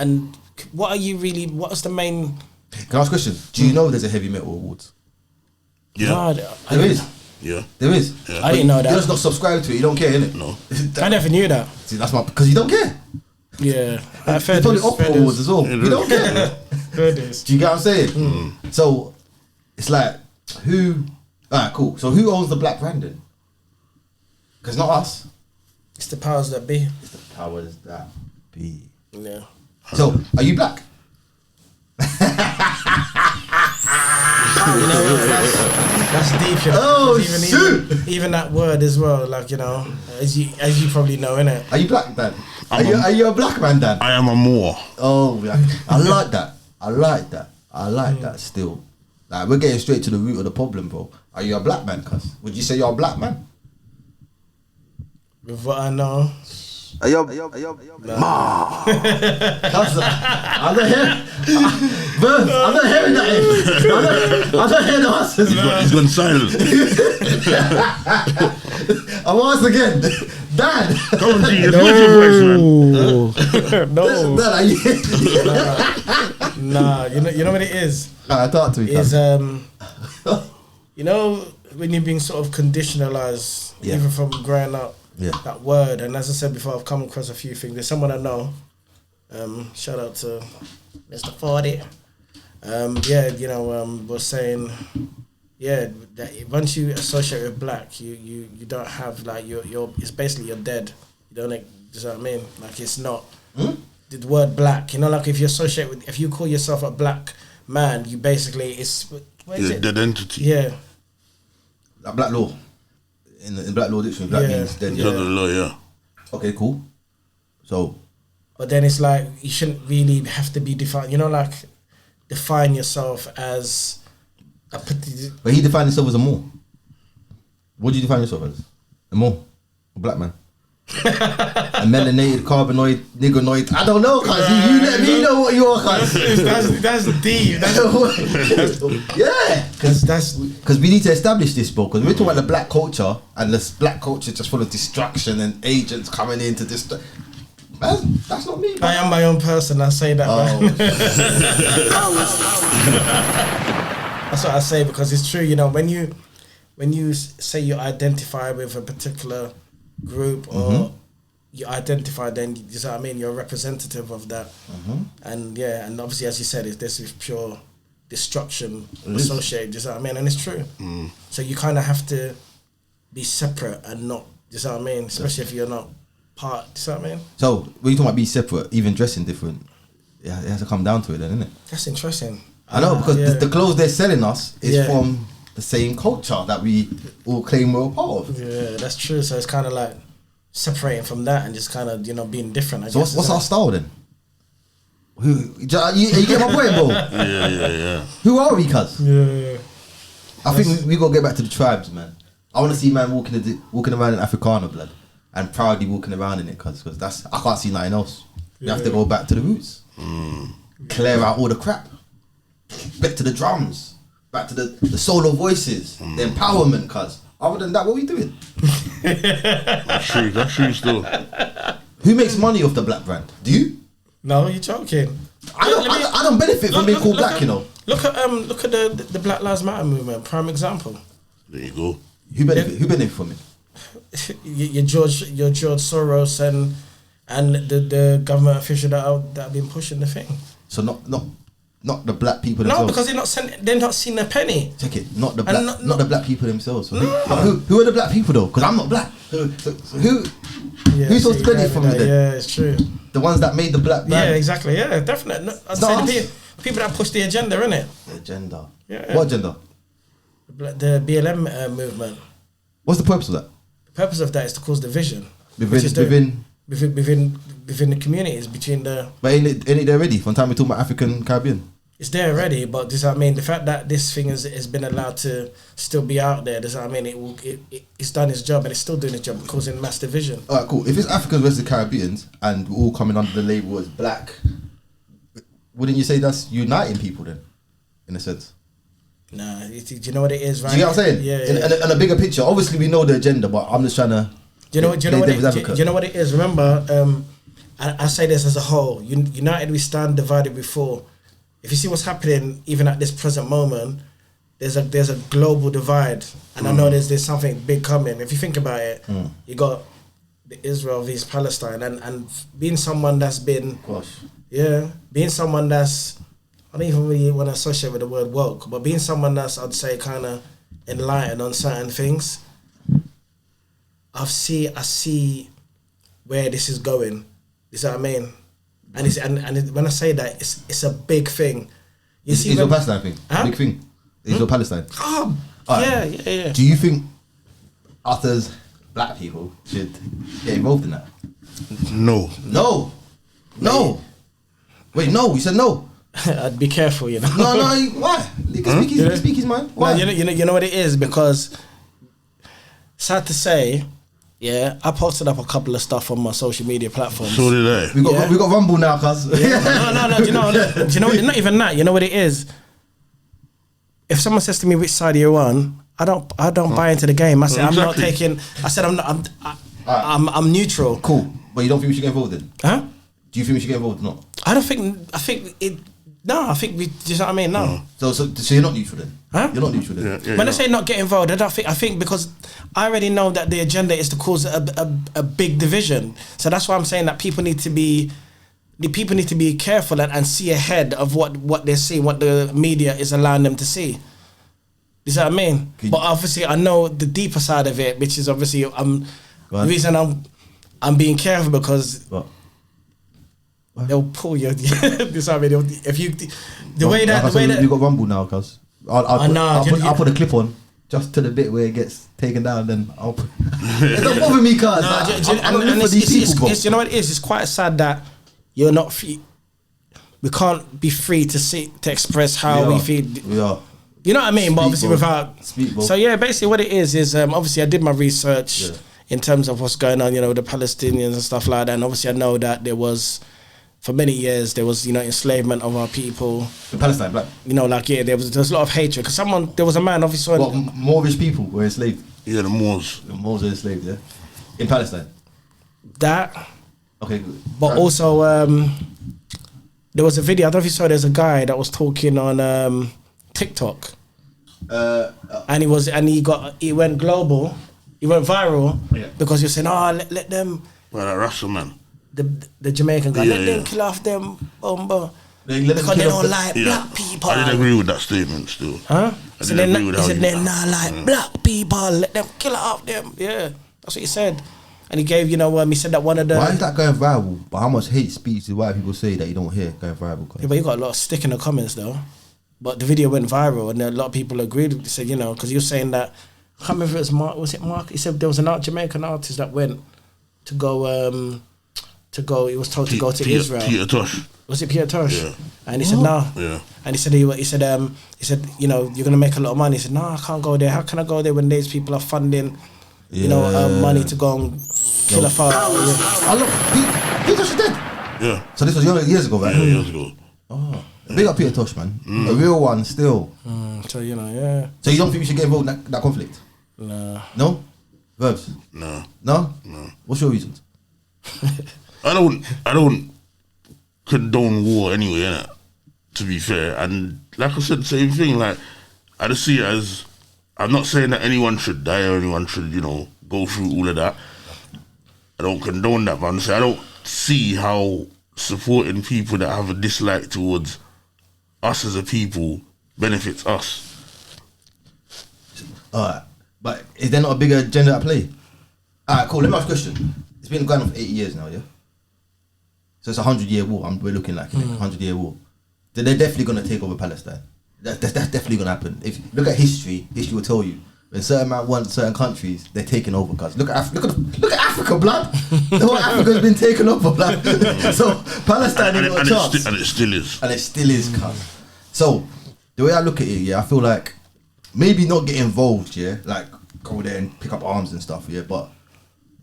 what's the main? Can I ask a question? Do you know there's a heavy metal awards? Yeah. No, There is. Yeah. There is. Yeah. I didn't know that. You're just not subscribed to it. You don't care, innit? No. I never knew that. See, that's because you don't care. Yeah. There's probably opera awards as well. You don't care. Goodness. Do you get what I'm saying? So it's like who? Alright, cool. So who owns the black brand then? Because not us. It's the powers that be. It's the powers that be. Yeah. So are you black? You know, that's deep. You know? Oh, shoot. Even that word as well, like, you know, as you probably know, innit? Are you black, Dan? Are you a black man, Dan? I am a Moor. Oh, I like that. I like that still. Like, we're getting straight to the root of the problem, bro. Are you a black man, cuz? Would you say you're a black man? With what I know. Are you? Ma. I'm not hearing. Verbz, I'm not hearing that. I'm not hearing the answers. He's gone silent. I'm asked again. Dan. Come on, G. Where's your voice, man? No. Dan, are you? Nah, you know what it is? Talk to me. Is you know when you're being sort of conditionalized, even from growing up. Yeah. That word, and as I said before, I've come across a few things. There's someone I know. Shout out to Mr. 40. Was saying, that once you associate with black, you don't have like you're it's basically you're dead. You don't like, you know what I mean? Like it's not the word black. You know, like if you call yourself a black man, you basically what is it? Dead entity. Yeah. Like black law. In black law dictionary, black means dead. Yeah. Okay, cool. So, but then it's like you shouldn't really have to be defined. You know, like define yourself as a. But he defined himself as a Moor. What do you define yourself as? A Moor, a black man, a melanated, carbanoid, niggernoid. I don't know, cuz you let me know what you are, cuz. That's deep. Yeah, because we need to establish this, bro. Because we're talking about the black culture, and this black culture just full of destruction and agents coming in to destroy. That's not me, bro. I am my own person. I say that. That's what I say because it's true. You know, when you say you identify with a particular group or you identify, then you know what I mean. You're a representative of that, and obviously, as you said, this is pure destruction associated. You know what I mean, and it's true. So you kind of have to be separate and not. You know what I mean, especially if you're not part. You see what I mean? So when you talking about be separate, even dressing different, yeah, it has to come down to it, then, isn't it? That's interesting. I know, because yeah. the clothes they're selling us is Yeah. from the same culture that we all claim we're a part of. Yeah, that's true. So it's kind of like separating from that and just kind of, you know, being different. I So guess, what's our style then? You get my point, bro? Yeah. Who are we, cuz? Yeah. I think we gotta get back to the tribes, man. I want to see man walking around in Africana blood and proudly walking around in it, cuz that's, I can't see nothing else. You have to go back to the roots, clear out all the crap, back to the drums, back to the solo voices, the empowerment, cuz. Other than that, what are we doing? That's true still. Who makes money off the black brand? Do you? No, you're joking. I don't benefit from being called black, you know. Look at the Black Lives Matter movement. Prime example. There you go. Who benefit from it? Your George Soros and the government official that have been pushing the thing. So not the black people No, themselves. because they're not seeing a penny. Check it. Not the And black, not- not the black people themselves. So No. who are the black people though? Because I'm not black. So who's supposed to benefit from it then? Yeah, it's true. The ones that made the black Yeah, brand. exactly. Yeah, definitely. No, I'd It's say not the us. people that push the agenda, innit? The agenda. Yeah. What agenda? The BLM movement. What's the purpose of that? The purpose of that is to cause division Within. within the communities, between the. But ain't it there already? From time we talk about African Caribbean. It's there already, but does that mean the fact that this thing has been allowed to still be out there? Does that mean it's done its job and it's still doing its job, causing mass division? Alright, cool. If it's Africans versus Caribbeans and we're all coming under the label as black, wouldn't you say that's uniting people then, in a sense? Nah, do you know what it is, right? Do you get what I'm saying? Yeah. In a bigger picture, obviously we know the agenda, but I'm just trying to. Do you know what it is? Remember, I say this as a whole. United we stand, divided we fall. If you see what's happening, even at this present moment, there's a global divide, and I know there's something big coming. If you think about it, you got the Israel vs Palestine, and being someone that's been, being someone that's, I don't even really want to associate with the word woke, but being someone that's, I'd say, kind of enlightened on certain things. I see where this is going. You see what I mean? And when I say that, it's a big thing. You see, Israel Palestine thing, big thing. Israel Palestine. Oh, Alright. yeah. Do you think us as black people should get involved in that? No. No. Wait, no. You said no. I'd be careful, you know. No. Why? He can speak his mind. Why? No, you know what it is, because sad to say, yeah, I posted up a couple of stuff on my social media platforms. So did I. We got Rumble now, cuz. No. Do you know? Not even that. You know what it is. If someone says to me which side you're on, I don't buy into the game. I said I'm not taking. I said I'm neutral. Cool, but you don't think we should get involved in? Huh? Do you think we should get involved or not? I think it. No, I think we. Do you know what I mean? No. So you're not neutral then? Huh? You're not neutral then? Yeah, When I say not get involved, I think because I already know that the agenda is to cause a big division. So that's why I'm saying that people need to be careful and see ahead of what they're seeing, what the media is allowing them to see. You see what I mean? But obviously I know the deeper side of it, which is obviously the reason I'm being careful, because What? they'll pull you. You see what I mean? If you the way that you got Rumble now, cuz. I'll put a clip on just to the bit where it gets taken down. Then I'll put. It don't bother me, cuz. I'm not for these people, bro. You know what it is? It's quite sad that you're not free. We can't be free to express how we feel. We are. You know what I mean? But obviously bro. without. Speak, So yeah, basically what it is obviously I did my research in terms of what's going on, the Palestinians and stuff like that. And obviously I know that for many years there was enslavement of our people. In Palestine, black. There was a lot of hatred, because there was a man obviously. What, Moorish people were enslaved? Yeah, the Moors. The Moors were enslaved, yeah? In Palestine? That. Okay, good. But also, there was a video, I don't know if you saw, there's a guy that was talking on TikTok. And he went global, he went viral, because you're saying, let them. Well, that Russell man. The Jamaican guy, let them kill off them, because they don't like black people. I didn't agree with that statement still. Huh? I didn't agree with how they're not like black people, let them kill off them. Yeah, that's what he said. And he gave, he said that one of the... Why is that going viral? But how much hate speech do white people say that you don't hear going viral? Yeah, but you got a lot of stick in the comments though. But the video went viral and a lot of people agreed. They said, because you're saying that, I can't remember if it was Mark, was it Mark? He said there was an Jamaican artist that went to go, he was told to go to Israel. Peter Tosh. Was it Peter Tosh? Yeah. And he said, no. Yeah. And he said, you're going to make a lot of money. He said, no, I can't go there. How can I go there when these people are funding, money to go and kill a father? I love Peter Tosh is dead. Yeah. So this was years ago, right? Yeah, years ago. Oh. Big up Peter Tosh, man. A real one still. So, yeah. So you don't think we should get involved in that conflict? No. No? Verbs? No. No? No. What's your reasons? I don't condone war anyway, innit? To be fair. And like I said, same thing, like, I just see it as, I'm not saying that anyone should die or anyone should, go through all of that. I don't condone that, but I'm saying I don't see how supporting people that have a dislike towards us as a people benefits us. Alright, but is there not a bigger agenda at play? Alright, cool, let me ask a question. It's been going on for 80 years now, yeah? So it's a 100-year war, we're looking like, 100-year war. They're definitely going to take over Palestine. That's definitely going to happen. If you look at history will tell you, when certain man want certain countries, they're taking over, cuz. Look at Africa, blood. The whole Africa's been taken over, blood. So Palestine ain't got a chance. And it still is. And it still is, cuz. So the way I look at it, yeah, I feel like maybe not get involved, yeah, like go there and pick up arms and stuff, yeah, but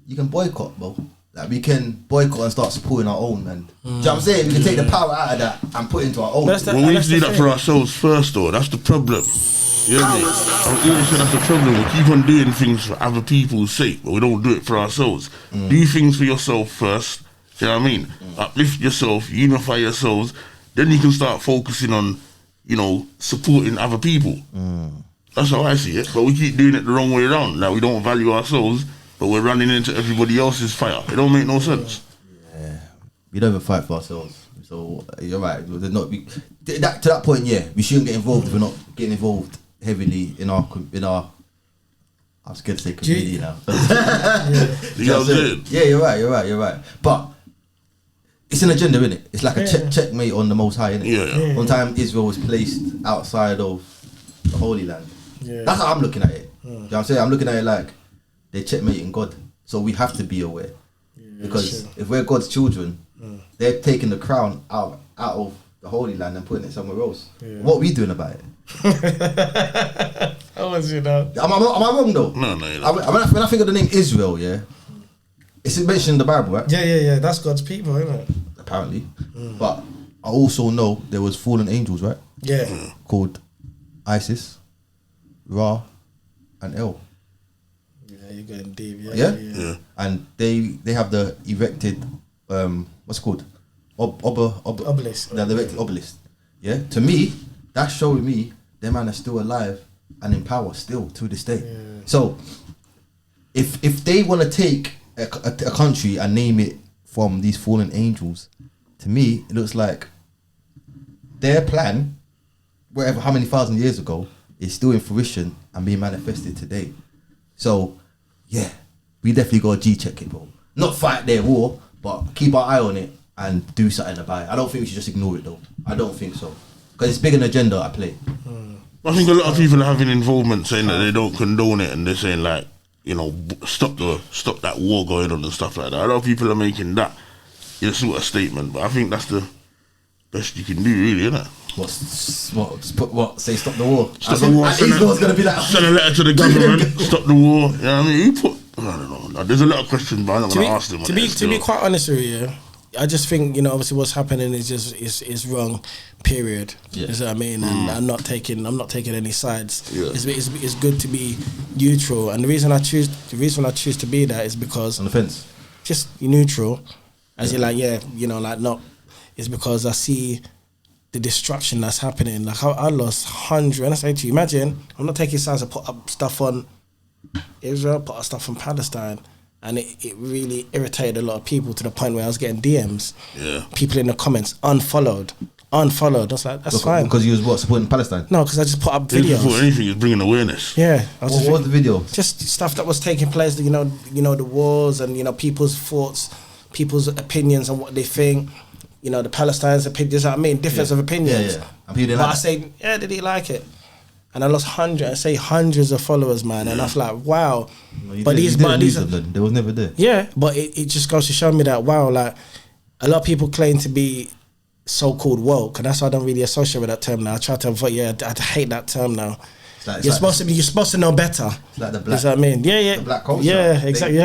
you can boycott, bro. Like we can boycott and start supporting our own, man. Do you know what I'm saying? We can take the power out of that and put it into our own. Well, we need to do that for ourselves first, though. That's the problem. You know what I mean? I'm always saying that's the problem. We keep on doing things for other people's sake, but we don't do it for ourselves. Do things for yourself first. You know what I mean? Uplift yourself, unify yourselves. Then you can start focusing on, supporting other people. That's how I see it. But we keep doing it the wrong way around. Like we don't value ourselves, but we're running into everybody else's fire. It don't make no sense. Yeah, we don't even fight for ourselves. So you're right. There's not to that point. Yeah, we shouldn't get involved if we're not getting involved heavily in our. I'm scared to say community now. Yeah, you're right. But it's an agenda, isn't it? It's like a checkmate on the Most High, isn't it? Yeah. One time Israel was placed outside of the Holy Land. Yeah. That's how I'm looking at it. You know what I'm saying? I'm looking at it like they're checkmating God. So we have to be aware. Because if we're God's children, they're taking the crown out of the Holy Land and putting it somewhere else. What are we doing about it? How was it now? Am I wrong though? No, you're not. When I think of the name Israel, yeah, it's mentioned in the Bible, right? Yeah. That's God's people, isn't it? Apparently. But I also know there was fallen angels, right? Yeah. Called Isis, Ra, and El. Yeah, you're going deep. Yeah. And they have the erected what's it called? Obelisk. The erected obelisk. Yeah. To me, that's showing me them man are still alive and in power still to this day. Yeah. So if they want to take a country and name it from these fallen angels, to me it looks like their plan, whatever how many thousand years ago, is still in fruition and being manifested today. So yeah, we definitely got to G-check it, bro. Not fight their war, but keep our eye on it and do something about it. I don't think we should just ignore it though. I don't think so. Because it's big an agenda at play. I think a lot of people are having involvement saying that they don't condone it and they're saying like, stop that war going on and stuff like that. A lot of people are making that sort of statement, but I think that's the best you can do, really, isn't it? What? Say stop the war. Stop the war. Send a letter to the government. Stop the war. You know what I mean? I don't know. There's a lot of questions, but I'm not going to ask them. To be quite honest with you, I just think obviously what's happening is just is wrong. Period. Yeah. You know what I mean? And I'm not taking any sides. Yeah. It's good to be neutral, and the reason I choose to be that is because on the fence, just neutral, as you're like not. It's because I see the destruction that's happening. Like I lost 100. And I say to you, imagine I'm not taking sides. I put up stuff on Israel, put up stuff on Palestine. And it really irritated a lot of people to the point where I was getting DMs. Yeah. People in the comments unfollowed unfollowed. I was like, that's fine. Because you was what, supporting Palestine? No, because I just put up Before videos. anything is bringing awareness. Yeah. What was the video? Just stuff that was taking place, you know, the wars and, you know, people's thoughts, people's opinions and what they think, you know, the Palestinians' opinions, you know what I mean? Difference of opinions. Yeah. And people didn't But like I say, yeah, did he like it? And I lost hundreds of followers, man. And I was like, wow. No, but these they was never there. yeah, but it just goes to show me that, wow, like, a lot of people claim to be so-called woke, and that's why I don't really associate with that term now. I try to avoid, I hate that term now. You're supposed to know better. It's like the black, you know what I mean? Yeah. the black culture. Yeah, exactly.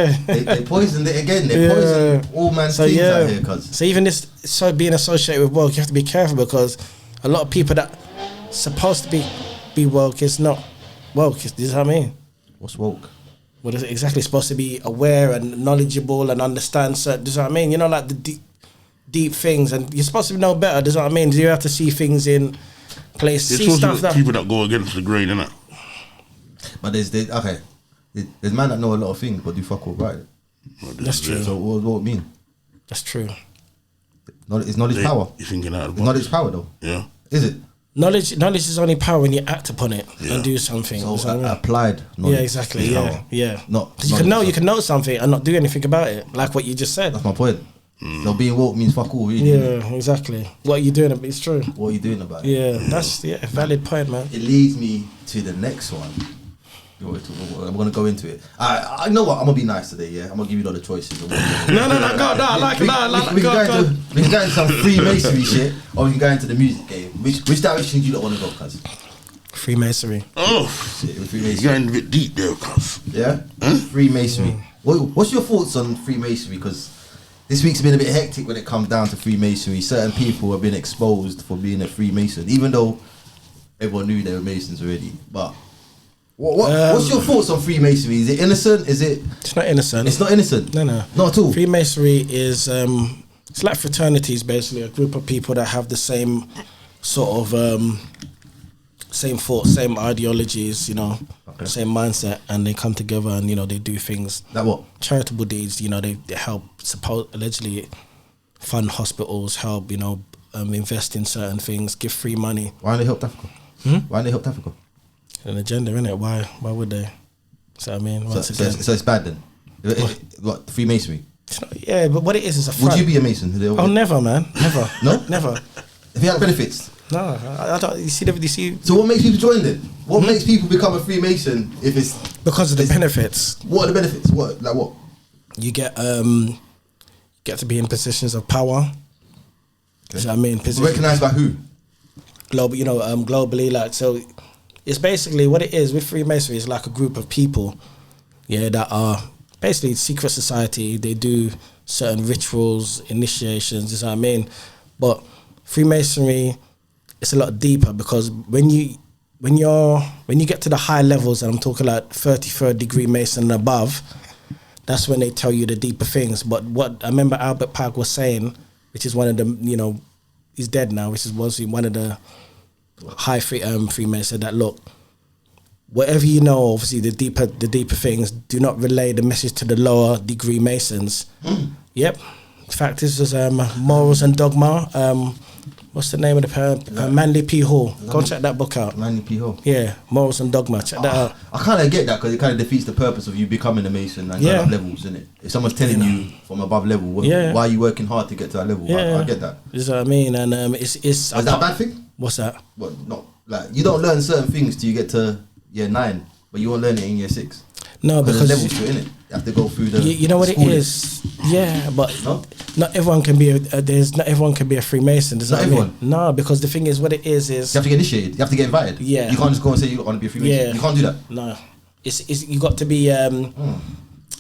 They poisoned it again. They poisoned all man's teams out here. So even this, so being associated with woke, you have to be careful, because a lot of people that supposed to be woke is not woke. Do you know what I mean? What's woke? What is it exactly? Supposed to be aware and knowledgeable and understand certain. Do you know what I mean? You know, like the deep things, and you're supposed to know better. Do you know what I mean? You have to see things in place. It's See stuff that people that go against the grain, innit? But there's man that know a lot of things but do fuck all right. That's true. So what it mean? That's true. Is knowledge power? You're thinking out of the Is box. knowledge power though? Yeah. Is it? Knowledge is only power when you act upon it and do something. So Do you know what I mean? applied knowledge. Yeah, exactly. is Yeah, power. yeah. Not 'Cause you can know something and not do anything about it, like what you just said. That's my point. So being woke means fuck all, really. Yeah, exactly. What are you doing? It's true. What are you doing about it? Yeah, that's a valid point, man. It leads me to the next one. I'm gonna go into it. I know what, I'm gonna be nice today. Yeah, I'm gonna give you all the choices. No, go. No, I like it. We can go into some Freemasonry shit, or we can go into the music game. Which direction do you not want to go, cuz? Freemasonry. Oh, Shit, with you're Freemasonry. going a bit deep there, cuz. Yeah, Freemasonry. What's your thoughts on Freemasonry? Because this week's been a bit hectic when it comes down to Freemasonry. Certain people have been exposed for being a Freemason, even though everyone knew they were Masons already. But what's your thoughts on Freemasonry? Is it innocent? Is it? It's not innocent. It's not innocent. No, not at all. Freemasonry is it's like fraternities, basically a group of people that have the same sort of same thoughts, same ideologies, you know, same mindset, and they come together and, you know, they do things. That what? Charitable deeds, you know, they help allegedly fund hospitals, help, you know, invest in certain things, give free money. Why don't they help Africa? Why don't they help Africa? An agenda, innit? Why would they? So I mean, once again, So it's bad then. What, Freemasonry? it's not, yeah, but what it is a front. Would you be a Mason? Oh, never, man, never. No? Never. If you had benefits. No, I don't. You see, So what makes people join then? What makes people become a Freemason if it's because of the benefits. What are the benefits? What, like what? You get to be in positions of power. Okay. So I mean, Recognized by who? Global, you know, globally, like, so it's basically what it is with Freemasonry is like a group of people, yeah, that are basically secret society. They do certain rituals, initiations, you know what I mean? But Freemasonry, it's a lot deeper, because when you get to the high levels, and I'm talking like 33rd degree Mason and above, that's when they tell you the deeper things. But what I remember Albert Pike was saying, which is one of the, you know, he's dead now, which was one of the high Freemasons, said that, look, whatever you know, obviously the deeper things, do not relay the message to the lower degree Masons. Yep. In fact, this is Morals and Dogma. What's the name of the Manly P. Hall? Go and check that book out. Manly P. Hall. Yeah, Morals and Dogma. Check that out. I kind of get that, because it kind of defeats the purpose of you becoming a Mason and going up levels, isn't it? If someone's telling you from above level, why are you working hard to get to that level? I get that. You know what I mean? And it's is that a bad thing? What's that? What, not like you don't learn certain things till you get to year 9, but you won't learn it in year 6. No, because there's levels to it, innit? You have to go through the. You know what it is? Yeah, but not everyone can be not everyone can be a Freemason. Does not everyone? No, because the thing is, what it is you have to get initiated. You have to get invited. Yeah, you can't just go and say you want to be a Freemason. Yeah. You can't do that. No, it's you got to be. I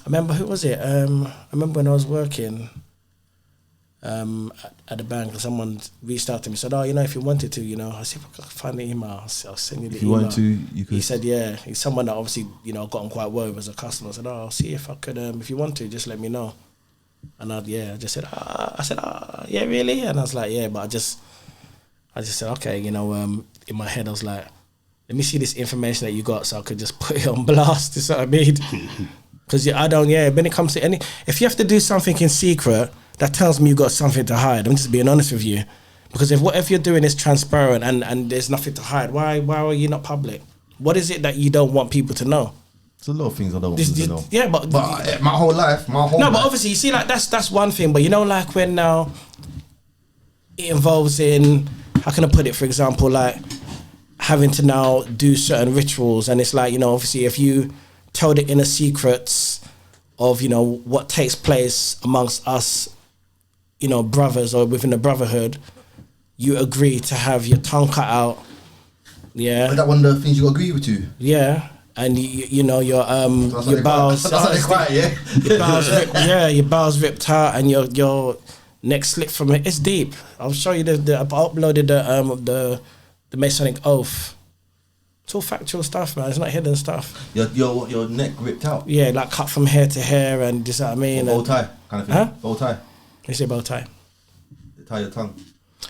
remember, who was it? I remember when I was working at the bank, someone reached out to me, said, "Oh, you know, if you wanted to, you know," I said, "If I could find the email, I'll send you the email." If you wanted to, you could. He said, "Yeah." He's someone that obviously, you know, got on quite well as a customer. I said, "Oh, I'll see if I could. If you want to, just let me know." And I just said, "Yeah, really?" And I was like, "Yeah," but I just said, "Okay," you know. In my head, I was like, "Let me see this information that you got, so I could just put it on blast." You know what I mean? Because I don't. Yeah, when it comes to if you have to do something in secret, that tells me you got something to hide. I'm just being honest with you, Because if whatever you're doing is transparent and there's nothing to hide, why are you not public? What is it that you don't want people to know? There's a lot of things I don't want people to know. Yeah, but my whole life. But obviously, you see, like that's one thing. But you know, like when now it involves in, how can I put it? For example, like having to now do certain rituals, and it's like, you know, obviously, if you tell the inner secrets of, you know, what takes place amongst us, you know, brothers or within the brotherhood, you agree to have your tongue cut out. Yeah. But that one of the things you agree with you. Yeah. And you know, your bowels. That's how they quiet, yeah. Your bowels ripped, your bowels ripped out, and your neck slipped from it. It's deep. I'll show you I've uploaded the Masonic oath. It's all factual stuff, man. It's not hidden stuff. Your neck ripped out. Yeah, like cut from hair to hair, and just, what I mean. Bow tie kind of thing. Huh? Bow tie. They say bow tie. They tie your tongue.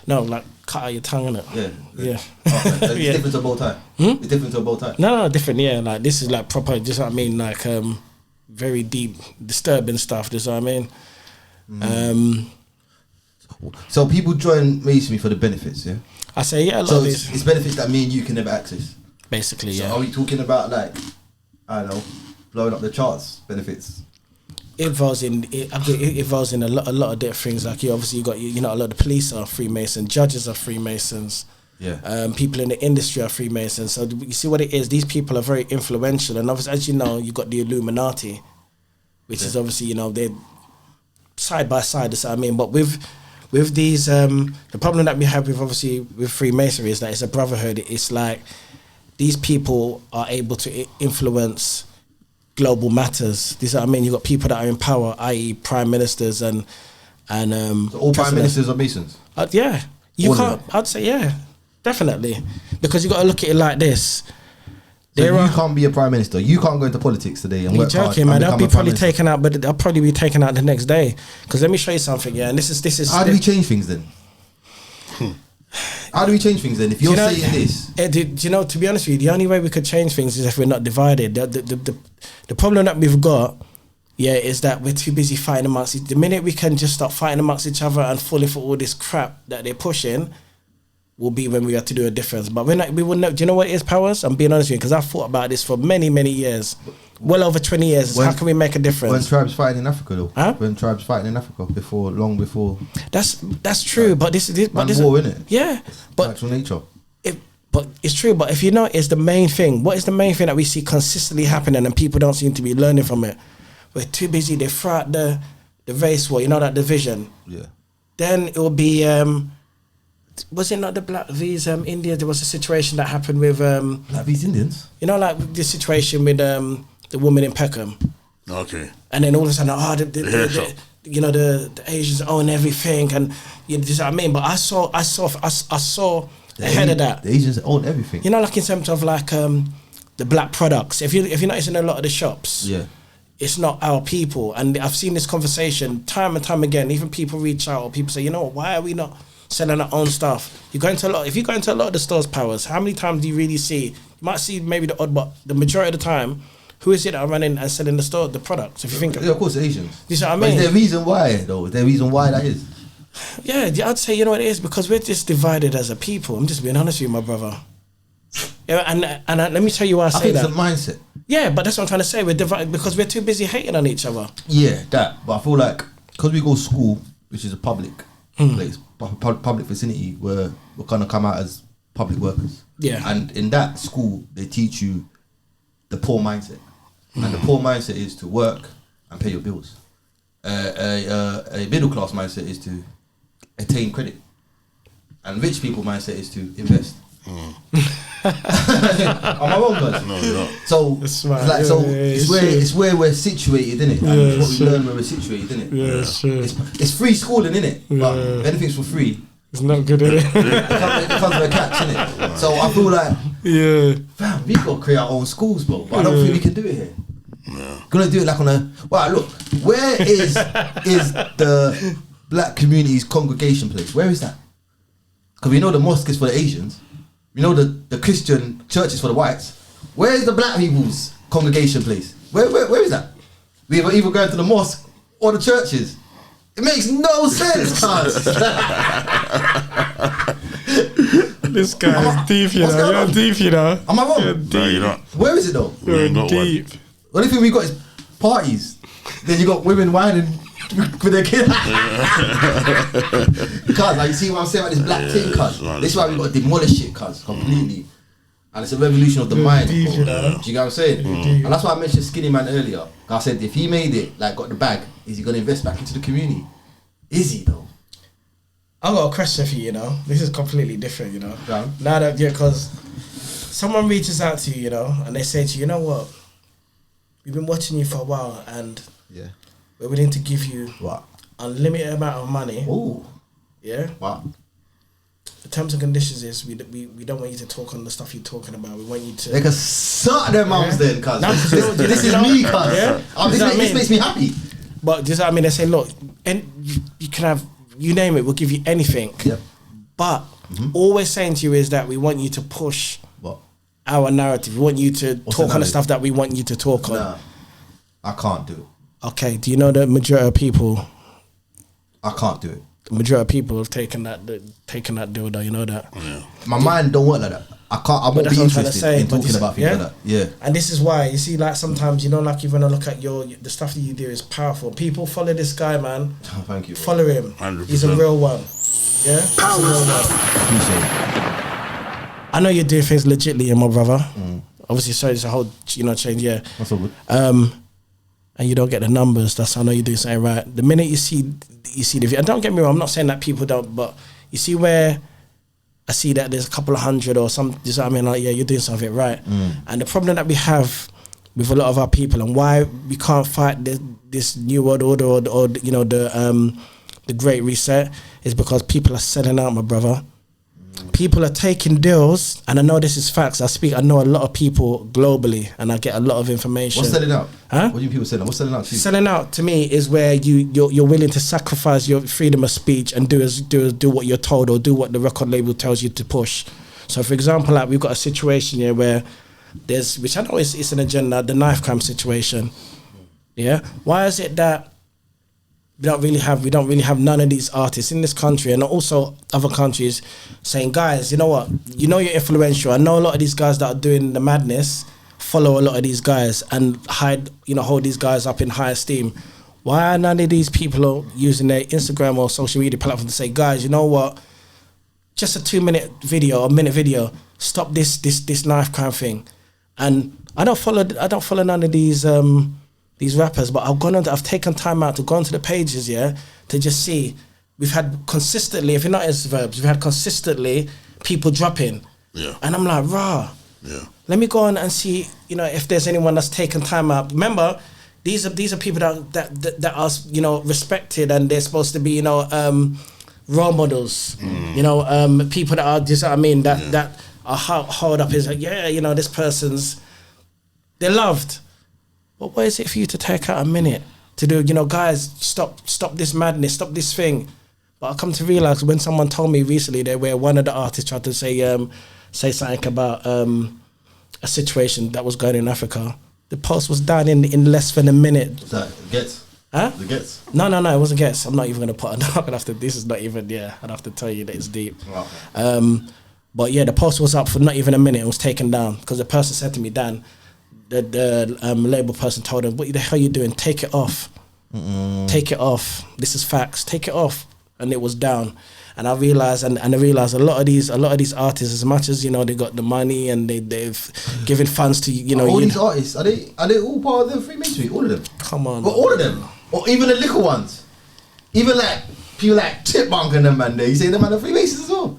No, like cut out your tongue, innit? Yeah. Oh, it's yeah. different to a bow tie. It's different to a bow tie. No, different. Yeah, like this is like proper. Just what I mean, like very deep, disturbing stuff. Just what I mean. So people join Masonry for the benefits, yeah. I say yeah. A lot So of these, it's benefits that me and you can never access. basically, So yeah. are we talking about, like, I don't know, blowing up the charts benefits? It involves in a lot of different things. Like you got a lot of the police are Freemasons, judges are Freemasons. Yeah. People in the industry are Freemasons. So you see what it is. These people are very influential, and obviously, as you know, you got the Illuminati, which is obviously, you know, they're side by side. That's what I mean. But with these, the problem that we have with Freemasonry is that it's a brotherhood. It's like these people are able to influence global matters. This is what I mean. You got people that are in power, i.e., prime ministers and So all prime ministers are Masons. Yeah, you All of can't. them? I'd say yeah, definitely, because you got to look at it like this. So you can't be a prime minister. You can't go into politics today and You're work hard joking, and man. become They'll a be prime probably minister. taken out, but they'll probably be taken out the next day. Because let me show you something. Yeah, and this is. How do we change things then? How do we change things then? If you're saying this, do you know? To be honest with you, the only way we could change things is if we're not divided. The problem that we've got, yeah, is that we're too busy fighting amongst each. The minute we can just stop fighting amongst each other and falling for all this crap that they're pushing, will be when we have to do a difference. But we're not. We will not. Do you know what it is, Powers? I'm being honest with you, because I've thought about this for many years, well over 20 years. How can we make a difference? when tribes fighting in Africa though, Huh? when tribes fighting in Africa long before That's true, but this is man war, innit? Yeah, but actual nature. But it's true. But if you know, it's the main thing. What is the main thing that we see consistently happening, and people don't seem to be learning from it? We're too busy. They throughout the race war. You know, that division. Yeah. Then it will be. Was it not the Black V's India? There was a situation that happened with Like these Indians. you know, like the situation with the woman in Peckham. Okay. And then all of a sudden, hair shop. you know, the Asians own everything, and you know, this is what I mean. But I saw ahead of that. The Asians own everything. You know, like in terms of like the black products. If you notice in a lot of the shops, Yeah. it's not our people. And I've seen this conversation time and time again. Even people reach out, or people say, you know, why are we not selling our own stuff? If you go into a lot of the stores, Powers, how many times do you really see? You might see maybe the odd, but the majority of the time, who is it that are running and selling the products? If you think, Yeah, of course, the Asians. you see what I But mean? is there a reason why though? Is there a reason why that is? Yeah, I'd say, you know what it is, because we're just divided as a people. I'm just being honest with you, my brother. Yeah, and let me tell you why I I say think that. it's a mindset. Yeah, but that's what I'm trying to say. We're divided because we're too busy hating on each other. Yeah, that. But I feel like because we go to school, which is a public place, public vicinity, we're gonna come out as public workers. Yeah. And in that school, they teach you the poor mindset, and the poor mindset is to work and pay your bills. A middle class mindset is to attain credit, and rich people mindset is to invest. Am I wrong, guys? No, you're not. So That's it's smart. like it's where we're situated, innit? And Yeah, what we sure. learn where we're situated, innit? Yeah, sure. It's free schooling, innit? But Yeah. if anything's for free, It's not good, is it? it comes with a catch, innit? So I feel like, Yeah. fam, we got to create our own schools, bro. But I don't think we can do it here. Gonna do it like on a. Well, look, where is the black community's congregation place? Where is that? Because we know the mosque is for the Asians. We know the Christian church is for the whites. Where is the black people's congregation place? Where is that? We either going to the mosque or the churches. It makes no sense, cuz. This guy is deep, you know. You're deep, you know. Am I wrong? You're No, you're deep. not. Where is it though? We ain't got Deep. one. The only thing we got is parties. Then you got women whining with their kids. Cuz, like, you see what I'm saying about this black thing, cuz? This is why we got to demolish it, cuz, completely. And it's a revolution of the mind. deep, Bro. you know. Do you get what I'm saying? And that's why I mentioned Skinny Man earlier. I said if he made it, like got the bag, is he gonna invest back into the community? Is he though? I got a question for you, you know. This is completely different, you know. Yeah. Now that, yeah, because someone reaches out to you, you know, and they say to you, you know what? We've been watching you for a while and Yeah. we're willing to give you What? unlimited amount of money. Ooh. Yeah. What? The terms and conditions is we don't want you to talk on the stuff you're talking about. We want you to. They can suck their mums Yeah. then, cuz. No, This is you know, me, cuz. yeah. This makes me happy. But just I mean, they say, look, and you can have, you name it, we'll give you anything. Yep. But all we're saying to you is that we want you to push What? our narrative. We want you to What's talk the on the narrative? stuff that we want you to talk on. Nah. I can't do it. Okay, do you know the majority of people? I can't do it. The majority of people have taken that deal, though. You know that. Yeah. My mind don't work like that. I can't. I won't that's be what I'm trying to interested say, in but talking you about see- things yeah? like that. Yeah. And this is why you see, like sometimes you know, like you're gonna look at the stuff that you do is powerful. People follow this guy, man. Oh, thank you. Bro. Follow him. 100%. He's a real one. Yeah, he's a real one. Appreciate it. I know you're doing things legitly, yeah, my brother. Obviously, sorry, it's a whole change. Yeah. That's all good. And you don't get the numbers. That's how I know you're doing something right. The minute you see the video, and don't get me wrong, I'm not saying that people don't, but you see where I see that there's a couple of hundred or some, you know what I mean? Like, yeah, you're doing something right. And the problem that we have with a lot of our people and why we can't fight this new world order or you know, the Great Reset is because people are selling out, my brother. People are taking deals, and I know this is facts. I know a lot of people globally, and I get a lot of information. What's selling out? Huh? What do you people selling? What's selling out to you? Selling out to me is where you're willing to sacrifice your freedom of speech and do what you're told or do what the record label tells you to push. So, for example, like we've got a situation here where there's, which I know it's an agenda, the knife crime situation. Yeah, why is it that we don't really have none of these artists in this country and also other countries saying, guys, you know what? You know you're influential. I know a lot of these guys that are doing the madness follow a lot of these guys and hold these guys up in high esteem. Why are none of these people using their Instagram or social media platform to say, guys, you know what? Just a 2-minute video, a minute video, stop this knife crime thing. And I don't follow none of these rappers, but I've taken time out to go onto the pages, yeah, to just see. We've had consistently, if you're not as Verbz, we've had consistently people dropping. Yeah. And I'm like, rah. Yeah. Let me go on and see, you know, if there's anyone that's taken time out. Remember, these are people that are, you know, respected and they're supposed to be, you know, role models. You know, people that are, just, I mean, that are held up as like, yeah, you know, this person's, they're loved. But what is it for you to take out a minute to do, you know, guys, stop this madness, stop this thing. But I come to realize when someone told me recently where one of the artists tried to say something about a situation that was going in Africa, the post was done in less than a minute. What's that? Gets? Huh? The Gets? No, it wasn't Gets. I'm not even going to put it up. I'd have to tell you that it's deep. Okay. But yeah, the post was up for not even a minute. It was taken down because the person said to me, Dan, the label person told him, what the hell are you doing? Take it off. Take it off. This is facts. Take it off. And it was down. And I realized, and I realized a lot of these artists, as much as, you know, they got the money and they've given funds to, you know, all these artists, are they all part of the Freemasony? All of them? Come on. But all of them? Or even the little ones? Even like people like Chipmunk and them man there, you say them man are Freemasons as well?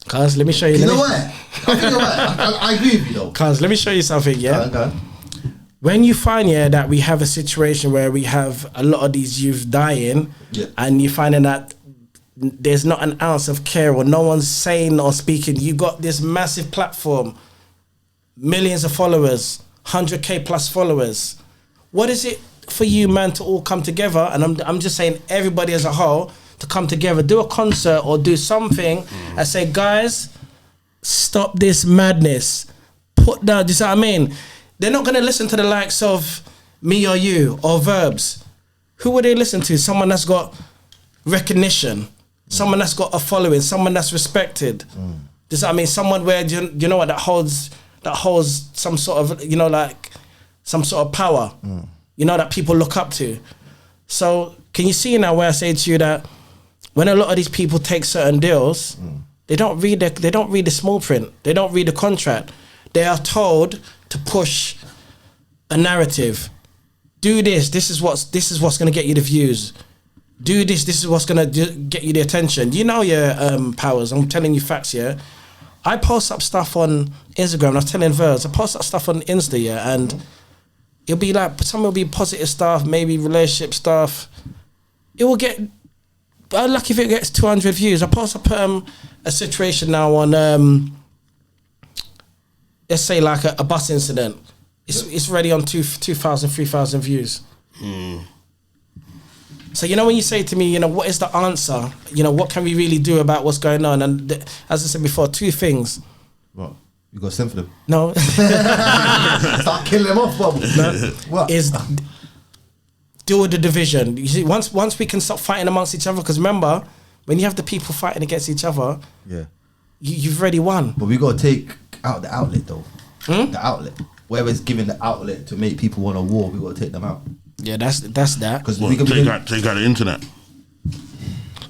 Cuz, let me show you. You know what? I think you're right. I agree with you though. Cuz, let me show you something, yeah? Okay. When you find, yeah, that we have a situation where we have a lot of these youth dying, Yeah. and you're finding that there's not an ounce of care or no one's saying or speaking, you got this massive platform, millions of followers, 100K plus followers. What is it for you, man, to all come together? And I'm just saying everybody as a whole to come together, do a concert or do something and say, guys, stop this madness. Put down, do you see what I mean? They're not going to listen to the likes of me or you or Verbz. Who would they listen to? Someone that's got recognition. someone that's got a following, someone that's respected. Does that mean someone where you know what that holds some sort of like some sort of power, that people look up to. So can you see now where I say to you that when a lot of these people take certain deals, they don't read the small print, they don't read the contract. They are told to push a narrative. Do this. This is what's going to get you the views. Do this. This is what's going to get you the attention. You know your powers. I'm telling you facts. Yeah, I post up stuff on Instagram. I was telling Verbz, I post up stuff on Insta. Yeah, and it'll be like some will be positive stuff, maybe relationship stuff. It will get. I'm lucky if it gets 200 views. I post up a situation now on let's say like a bus incident. It's already on 2,000, 3,000 views. So when you say to me, what is the answer? What can we really do about what's going on? And as I said before, two things. What? You got to send for them? No. Start killing them off, Bob. No. What? Is deal with the division. You see, once we can stop fighting amongst each other, because remember, when you have the people fighting against each other, you've already won. But we got to take out the outlet, though. The outlet. Whoever's giving the outlet to make people want a war, we got to take them out. Yeah, that's that. Because take out the internet.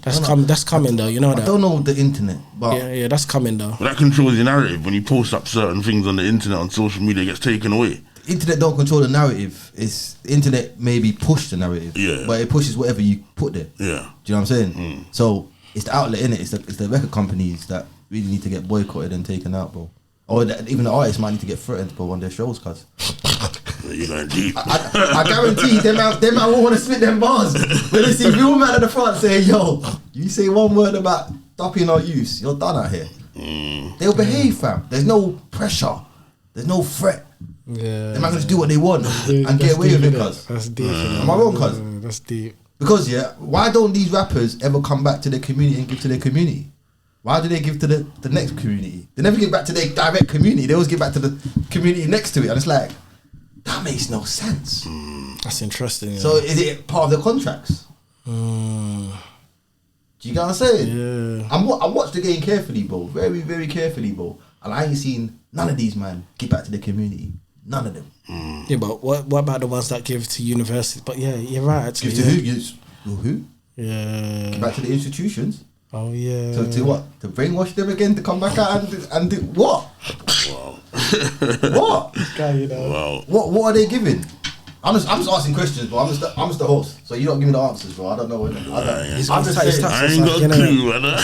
That's coming though. You know that. I don't know the internet, but yeah, that's coming though. But that controls your narrative. When you post up certain things on the internet, on social media, it gets taken away. The internet don't control the narrative. It's the internet maybe push the narrative, but it pushes whatever you put there. Yeah, do you know what I'm saying? So it's the outlet in it. It's the record companies that really need to get boycotted and taken out, bro. Or even the artists might need to get threatened, bro, on their shows, cuz. You're going deep. I guarantee them man won't want to spit them bars. When they see real man at the front saying, yo, you say one word about stopping our use, you're done out here. They'll behave, fam. There's no pressure. There's no threat. Yeah. They're not going to do what they want and get away with it, cuz. That's deep. Am I wrong, cuz? That's deep. Because, why don't these rappers ever come back to their community and give to their community? Why do they give to the next community? They never give back to their direct community. They always give back to the community next to it. And it's like, that makes no sense. That's interesting. Yeah. So is it part of the contracts? Do you get what I'm saying? Yeah. I watched the game carefully, bro. Very, very carefully, bro. And I ain't seen none of these man give back to the community. None of them. Yeah, but what about the ones that give to universities? But yeah, you're right. Actually, give to who? Yeah. Give back to the institutions. Oh yeah. So to what? To brainwash them again to come back out and do what? Wow. What? Guy, Wow. What are they giving? I'm just asking questions, bro. I'm just the host, so you don't give me the answers, bro. I don't know. I'm just saying. I ain't got a clue, brother.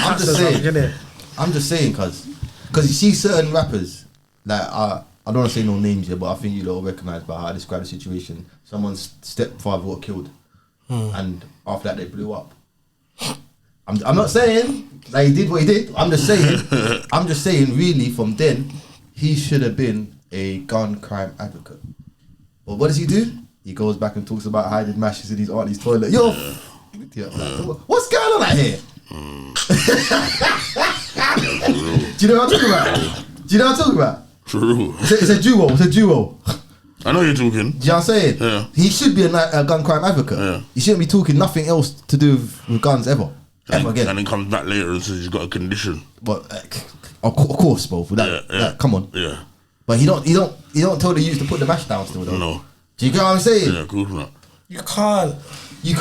I'm just saying, cause you see certain rappers, like I don't want to say no names here, but I think you'll all recognise by how I describe the situation. Someone's stepfather got killed, and after that they blew up. I'm not saying that he did what he did. I'm just saying really from then he should have been a gun crime advocate. But what does he do? He goes back and talks about hiding mashes in his auntie's toilet. Yo, what's going on out here? Do you know what I'm talking about? True. It's a duo. I know you're talking. Do you know what I'm saying? Yeah. He should be a gun crime advocate. Yeah. He shouldn't be talking nothing else to do with guns ever again. And then comes back later and says he's got a condition. But of course, bro. That, come on. Yeah. But he don't tell the youth to put the mash down still, though. No. Do you get what I'm saying? Yeah, of course not. You can't. You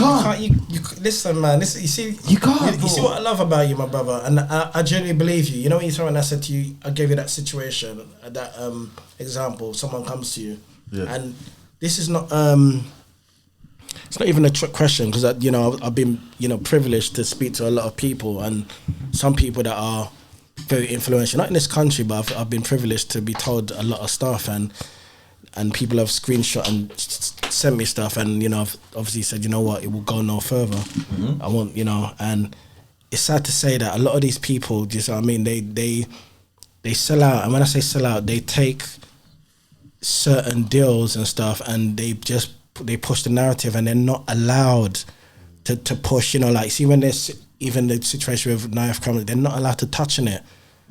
listen, man. Listen, you see. You can't. You see what I love about you, my brother, and I genuinely believe you. You know when you saw when I said to you, I gave you that situation, that example. Someone comes to you, and this is not. It's not even a trick question because I've been privileged to speak to a lot of people and some people that are very influential. Not in this country, but I've been privileged to be told a lot of stuff and people have screenshot and sent me stuff and I've obviously said, you know what, it will go no further. I want, and it's sad to say that a lot of these people, just I mean, they sell out, and when I say sell out, they take certain deals and stuff and they push the narrative and they're not allowed to push, like see when there's even the situation with knife crime, they're not allowed to touch on it.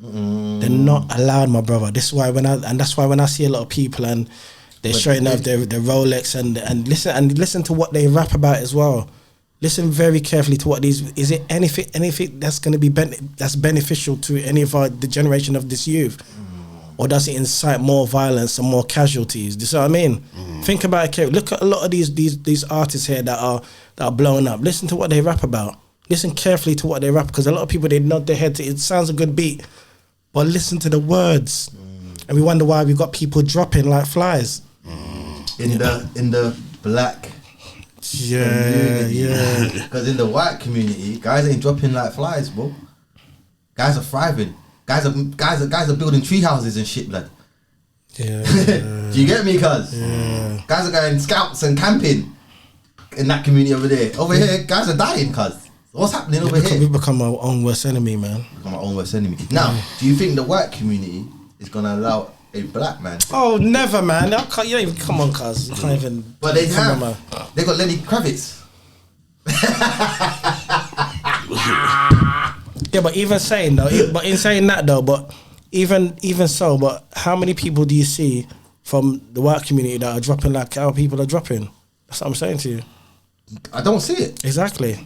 They're not allowed, my brother. This is why that's why when I see a lot of people and they're showing off their Rolex and listen to what they rap about as well. listen very carefully to what these. Is it anything that's going to be that's beneficial to any of the generation of this youth, or does it incite more violence and more casualties? Do you see what I mean? Think about it carefully. Look at a lot of these artists here that are blowing up. Listen to what they rap about. Listen carefully to what they rap, because a lot of people, they nod their head to it. It sounds a good beat, but listen to the words, and we wonder why we got people dropping like flies. In the black. Yeah. Because in the white community, guys ain't dropping like flies, bro. Guys are thriving. Guys are building tree houses and shit, blood. Yeah. Do you get me, cuz? Yeah. Guys are going scouts and camping in that community over there. Over here, guys are dying, cuz. What's happening over here? We've become our own worst enemy, man. Become our own worst enemy. Now, do you think the white community is gonna allow a black man? Oh, never, man. You don't even, come on, cuz. You can't even. But they come have. on, man. They got Lenny Kravitz. Yeah, but even saying though, but in saying that though, but even so, but how many people do you see from the white community that are dropping like our people are dropping? That's what I'm saying to you. I don't see it. Exactly.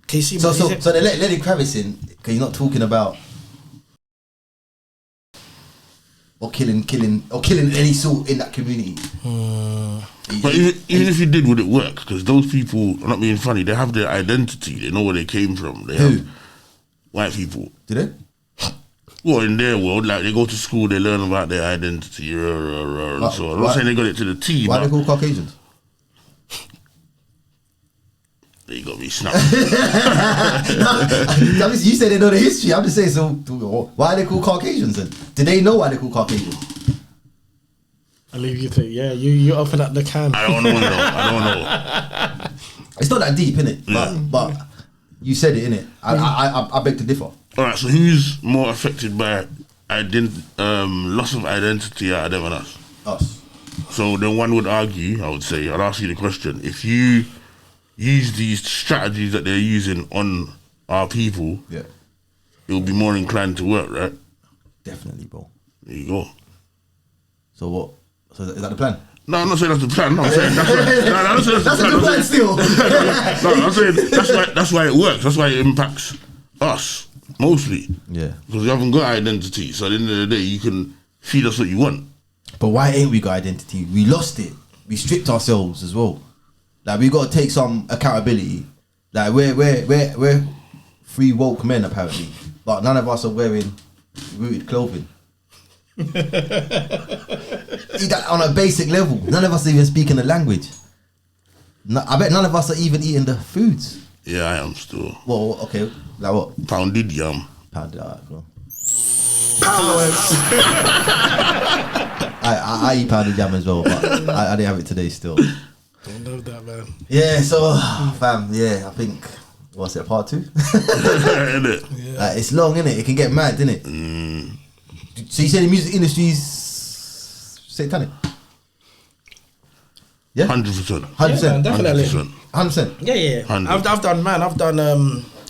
Can you see? So they let Lenny Kravitz in because he's not talking about or killing any sort in that community. But even if you did, would it work? Because those people, I'm not being funny, they have their identity. They know where they came from. They have white people. Do they? Well, in their world, like they go to school, they learn about their identity. So I'm not saying they got it to the T. Why are they called Caucasians? They got me snapped. No, you said they know the history. I'm just saying, so why are they called Caucasians then? Do they know why they're called Caucasians? I'll leave you to, you open up the can. I don't know. It's not that deep, innit? Yeah. But you said it, innit? I beg to differ. Alright, so who's more affected by loss of identity out of them and us? Us. So then one would argue, I'd ask you the question, if you use these strategies that they're using on our people, it'll be more inclined to work, right? Definitely, bro. There you go. So what? So is that the plan? No, I'm not saying that's the plan. No, I'm saying that's a good plan still. No, I'm saying that's why it works. That's why it impacts us mostly. Yeah. Because we haven't got identity. So at the end of the day, you can feed us what you want. But why ain't we got identity? We lost it. We stripped ourselves as well. Like we got to take some accountability. Like we're free woke men apparently, but none of us are wearing rooted clothing. On a basic level, none of us are even speaking the language. I bet none of us are even eating the foods. Yeah, I am still. Well, okay, like what? Pounded yam. Pounded, alright, cool. I eat pounded yam as well, but I didn't have it today still. I love that, man. Yeah, so fam, I think what's it, part 2? Isn't it? Yeah. It's long, innit? It can get mad, innit? So you say the music industry's satanic? Yeah, 100%. 100%, yeah, definitely. 100%. Yeah.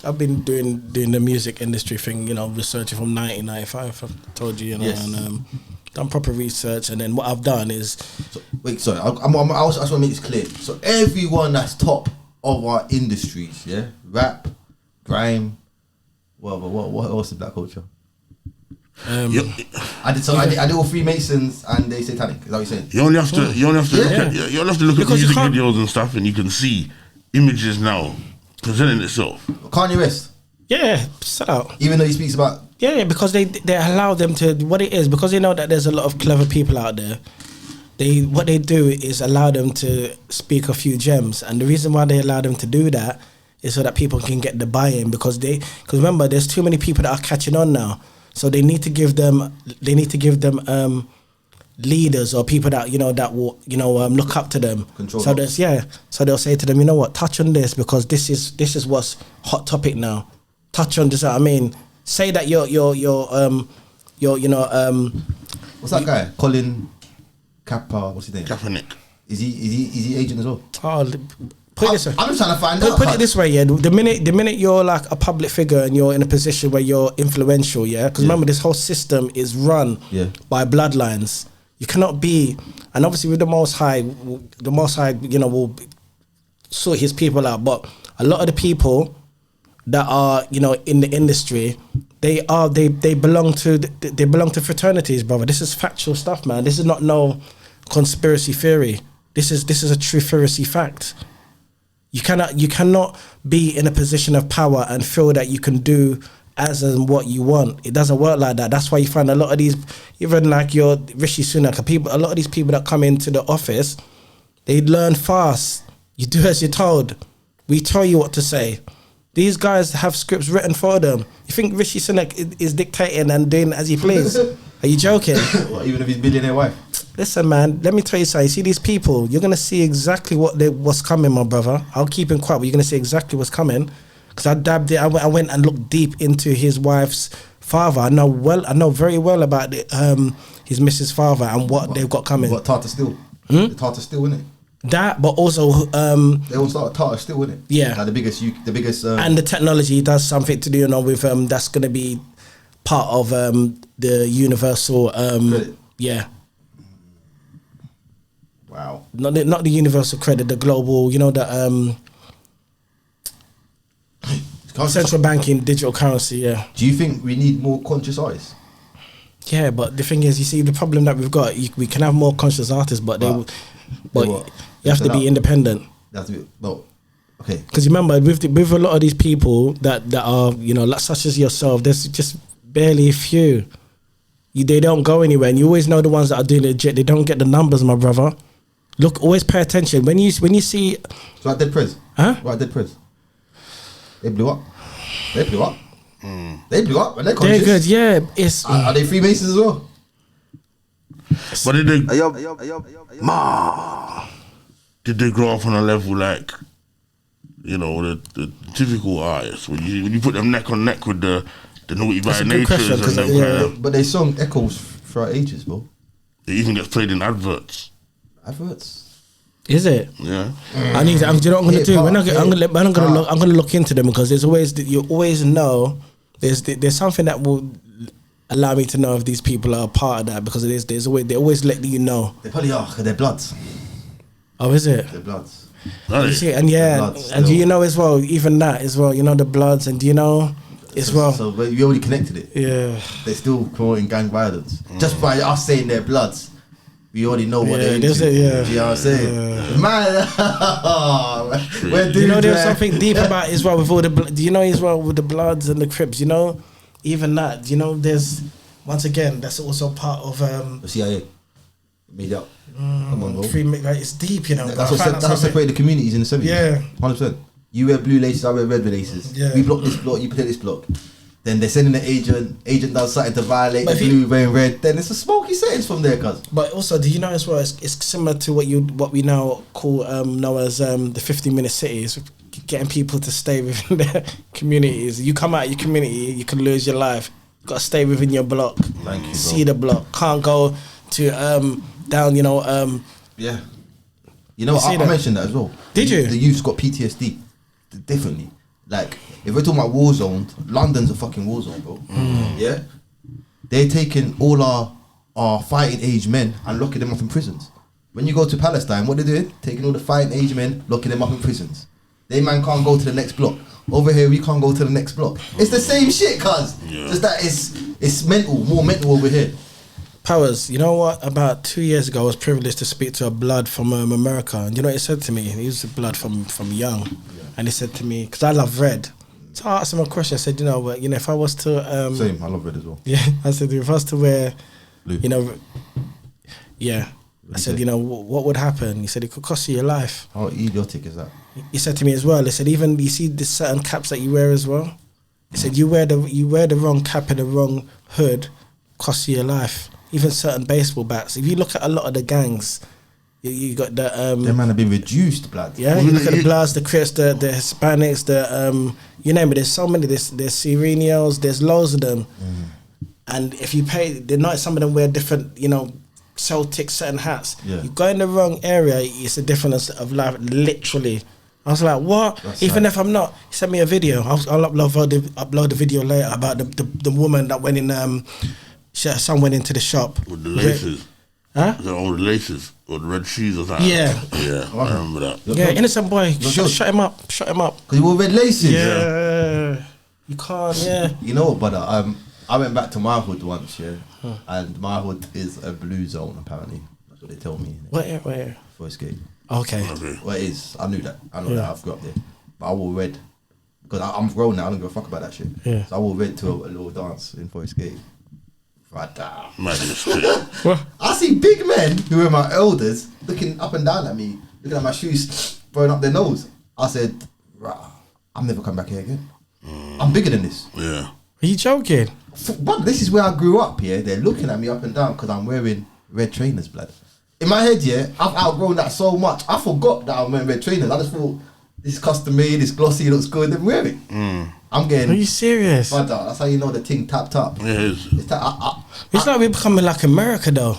I've been doing the music industry thing, researching from 1995. I've told you, Yes. and done proper research, and then what I've done is. So, wait, sorry. I just want to make this clear. So everyone that's top of our industries, yeah, rap, grime, what else is black culture? I did all Freemasons and they satanic. Is that what you're saying? You only have to look at Because music videos and stuff, and you can see images now presenting itself. Kanye West. Yeah, set out. Even though he speaks about. Yeah, because they allow them to, what it is, because they know that there's a lot of clever people out there. What they do is allow them to speak a few gems, and the reason why they allow them to do that is so that people can get the buy-in, because remember, there's too many people that are catching on now. So they need to give them leaders or people that that will look up to them. So they'll say to them, you know what, touch on this because this is what's hot topic now. Touch on this. I mean, say that you're what's that guy? Colin Kappa. What's his name? Kaepernick. Is he agent as well? Oh, put it this way. I'm just trying to find out. Put it this way, yeah. The minute you're like a public figure and you're in a position where you're influential, yeah. Because remember, this whole system is run by bloodlines. You cannot be, and obviously with the Most High, will sort his people out. But a lot of the people that are, you know, in the industry, they belong to fraternities, brother. This is factual stuff, man. This is not no conspiracy theory. This is a true fact. You cannot be in a position of power and feel that you can do as and what you want. It doesn't work like that. That's why you find a lot of these, even like your Rishi Sunak, a lot of these people that come into the office, they learn fast. You do as you're told. We tell you what to say. These guys have scripts written for them. You think Rishi Sunak is dictating and doing as he please? Are you joking? What, even if he's billionaire wife? Listen, man, let me tell you something. You see these people, you're going to see exactly what's coming, my brother. I'll keep him quiet, but you're going to see exactly what's coming. Because I dabbed it. I went and looked deep into his wife's father. I know very well about his missus' father and what they've got coming. What, Tata Steel? The Tata Steel, innit? That, but also they all start Tata Steel, innit? Yeah, like the biggest and the technology does something to do, you know, with that's going to be part of the universal credit. Yeah. Wow. Not the universal credit, the global, you know, the central banking digital currency. Yeah. Do you think we need more conscious artists? Yeah, but the thing is, you see, the problem that we've got, we can have more conscious artists, but you have to be independent. That's well, okay. Because remember, with a lot of these people that are, you know, like, such as yourself, there's just barely a few. They don't go anywhere, and you always know the ones that are doing legit. They don't get the numbers, my brother. Look, always pay attention when you see. So like Dead Prez, huh? Right, Dead Prez. They blew up. They blew up. They blew up, and they're conscious. They're good, yeah. It's are they Freemasons as well? But did they grow up on a level like, you know, the typical artists when you put them neck on neck with the Naughty by Natures and them but they sung echoes throughout ages, bro. It even gets played in adverts. Adverts? Is it? Yeah. I need. Do you know what I'm gonna do? I'm gonna look into them, because there's always, you always know there's something that will allow me to know if these people are a part of that, because there's always, they always let you know. They probably are, because they're bloods. Oh, is it? They're bloods. You see, and and do you know as well, even that as well, you know, the bloods, and do you know as well? So you already connected it. Yeah. They're still promoting gang violence. Just by us saying they're bloods, we already know what they're into. Yeah. You know what I'm saying? Man, you know, there's something deep about it as well with all the. Do you know as well with the Bloods and the Crips? You know, even that. You know, there's, once again, that's also part of the CIA. Made up. Come on, bro. It's deep, you know. That's what separated the communities in the 70s. Yeah, 100%. You wear blue laces, I wear red laces. Yeah. We block this block, you protect this block. Then they're sending the agent does something to violate the blue, wearing red. Then it's a smoky settings from there, cuz. But also, do you know as well? It's similar to what we now call know as the 15-minute cities, getting people to stay within their communities. You come out of your community, you can lose your life. You got to stay within your block. Thank you, see the block. Can't go to down. You know. Yeah. You know, I mentioned that as well. Did you? The youth's got PTSD differently. Like, if we're talking about war zones, London's a fucking war zone, bro. Yeah? They're taking all our fighting age men and locking them up in prisons. When you go to Palestine, what they're doing? Taking all the fighting age men, locking them up in prisons. They man can't go to the next block. Over here, we can't go to the next block. It's the same shit, cuz. Yeah. Just that it's mental, more mental over here. Powers, you know what? About 2 years ago, I was privileged to speak to a blood from America. And you know what he said to me? He was a blood from young. Yeah. And he said to me, because I love red. So I asked him a question. I said, you know, if I was to... Same, I love red as well. Yeah, I said, if I was to wear, blue. You know... Yeah. I said, you know, what would happen? He said, it could cost you your life. How idiotic is that? He said to me as well, he said, even, you see the certain caps that you wear as well? He said, you wear the wrong cap and the wrong hood, costs you your life. Even certain baseball bats. If you look at a lot of the gangs... You got the them man have been reduced, blood. Yeah, you look at the Bloods, the Crips, the Hispanics, the you name it. There's so many. There's Sirenios. There's loads of them. And if you pay, they're not. Some of them wear different, you know, Celtic certain hats. Yeah. You go in the wrong area, it's a difference of life. Literally, I was like, what? That's even if I'm not, he sent me a video. I'll upload the video later about the woman that went in. Her son went into the shop with the laces. Huh? The old laces or the red shoes or something. Yeah. Yeah, I remember that. Yeah, innocent boy. Shut him up. Shut him up. Because you wore red laces. Yeah. You can't, yeah. You know, but I went back to my hood once, yeah, and my hood is a blue zone apparently. That's what they tell me. Where? Forest Gate. Okay. Well, it is. I knew that. I know that. I've grew up there, but I wore red because I'm grown now. I don't give a fuck about that shit. Yeah. So I wore red to a little dance in Forest Gate. Madness. I see big men who are my elders looking up and down at me, looking at my shoes, throwing up their nose. I said, "Rah, I'm never coming back here again. I'm bigger than this." Yeah. Are you joking? But this is where I grew up, yeah. They're looking at me up and down because I'm wearing red trainers, blood. In my head, yeah, I've outgrown that so much. I forgot that I'm wearing red trainers. I just thought, this is custom made, this glossy, looks good, then wear it. I'm getting... Are you serious? Brother, that's how you know the thing tapped up. Yeah, it is. It's like we're becoming like America, though.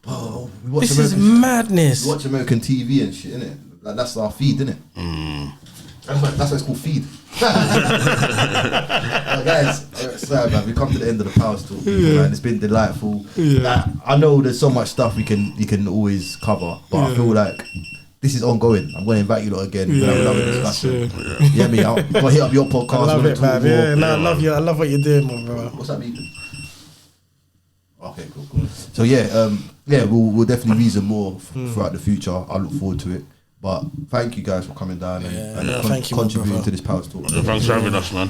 Oh, we watch This is American- madness. We watch American TV and shit, innit? Like, that's our feed, innit? That's why it's called feed. Guys, sorry, man, we come to the end of the Power Talk. Man. It's been delightful. I know there's so much stuff you can always cover, but I feel like this is ongoing. I'm going to invite you lot again. We'll have another discussion. Yeah, me. I'll hit up your podcast. I love it, man. Yeah, more. I love you. I love what you're doing, my bro. What's that mean? Okay, cool. So we'll definitely reason more throughout the future. I look forward to it. But thank you guys for coming down and thank you, my contributing brother. to this Power Talk. Thanks for having us, man.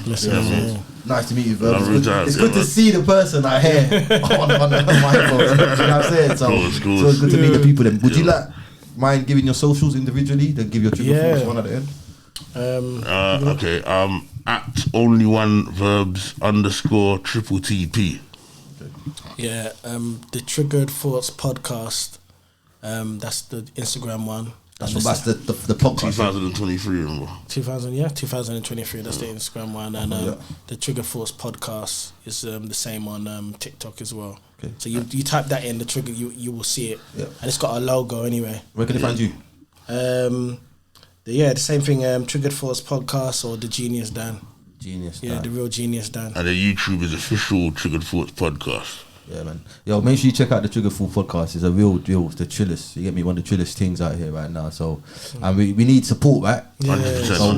Nice to meet you, Verbz. Lovely time. It's good to see the person I hear on my headphones. You know what I'm saying? So Cool. it's good to meet the people. Then, would you mind giving your socials individually? Then give your trigger force one at the end. Okay. At only one Verbz _ TTP. Yeah, the Triggered Thoughts podcast. That's the Instagram one. That's the podcast. 2023, remember? 2023. That's the Instagram one, and the Trigger Force podcast is the same on TikTok as well. Okay. So you type that in the Trigger, you will see it, and it's got a logo anyway. Where can they find you? The same thing. Triggered Force podcast or the Genius Dan. The real Genius Dan. And the YouTube is official Triggered Thoughts podcast. Yeah, man. Yo, make sure you check out the Trigger Full podcast. It's a real deal. It's the trillest. You get me? One of the trillest things out here right now. So, and we need support, right? 100%. So,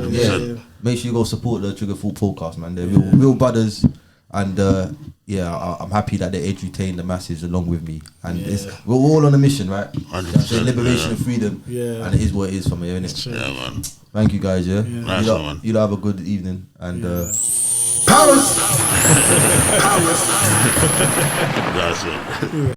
make sure you go support the Trigger Full podcast, man. They're real brothers. And I'm happy that they entertain the masses along with me. And we're all on a mission, right? 100%. Liberation and freedom. Yeah. And it is what it is for me, isn't it? Yeah, man. Thank you guys, Nice one, man. You'll have a good evening. And That's it.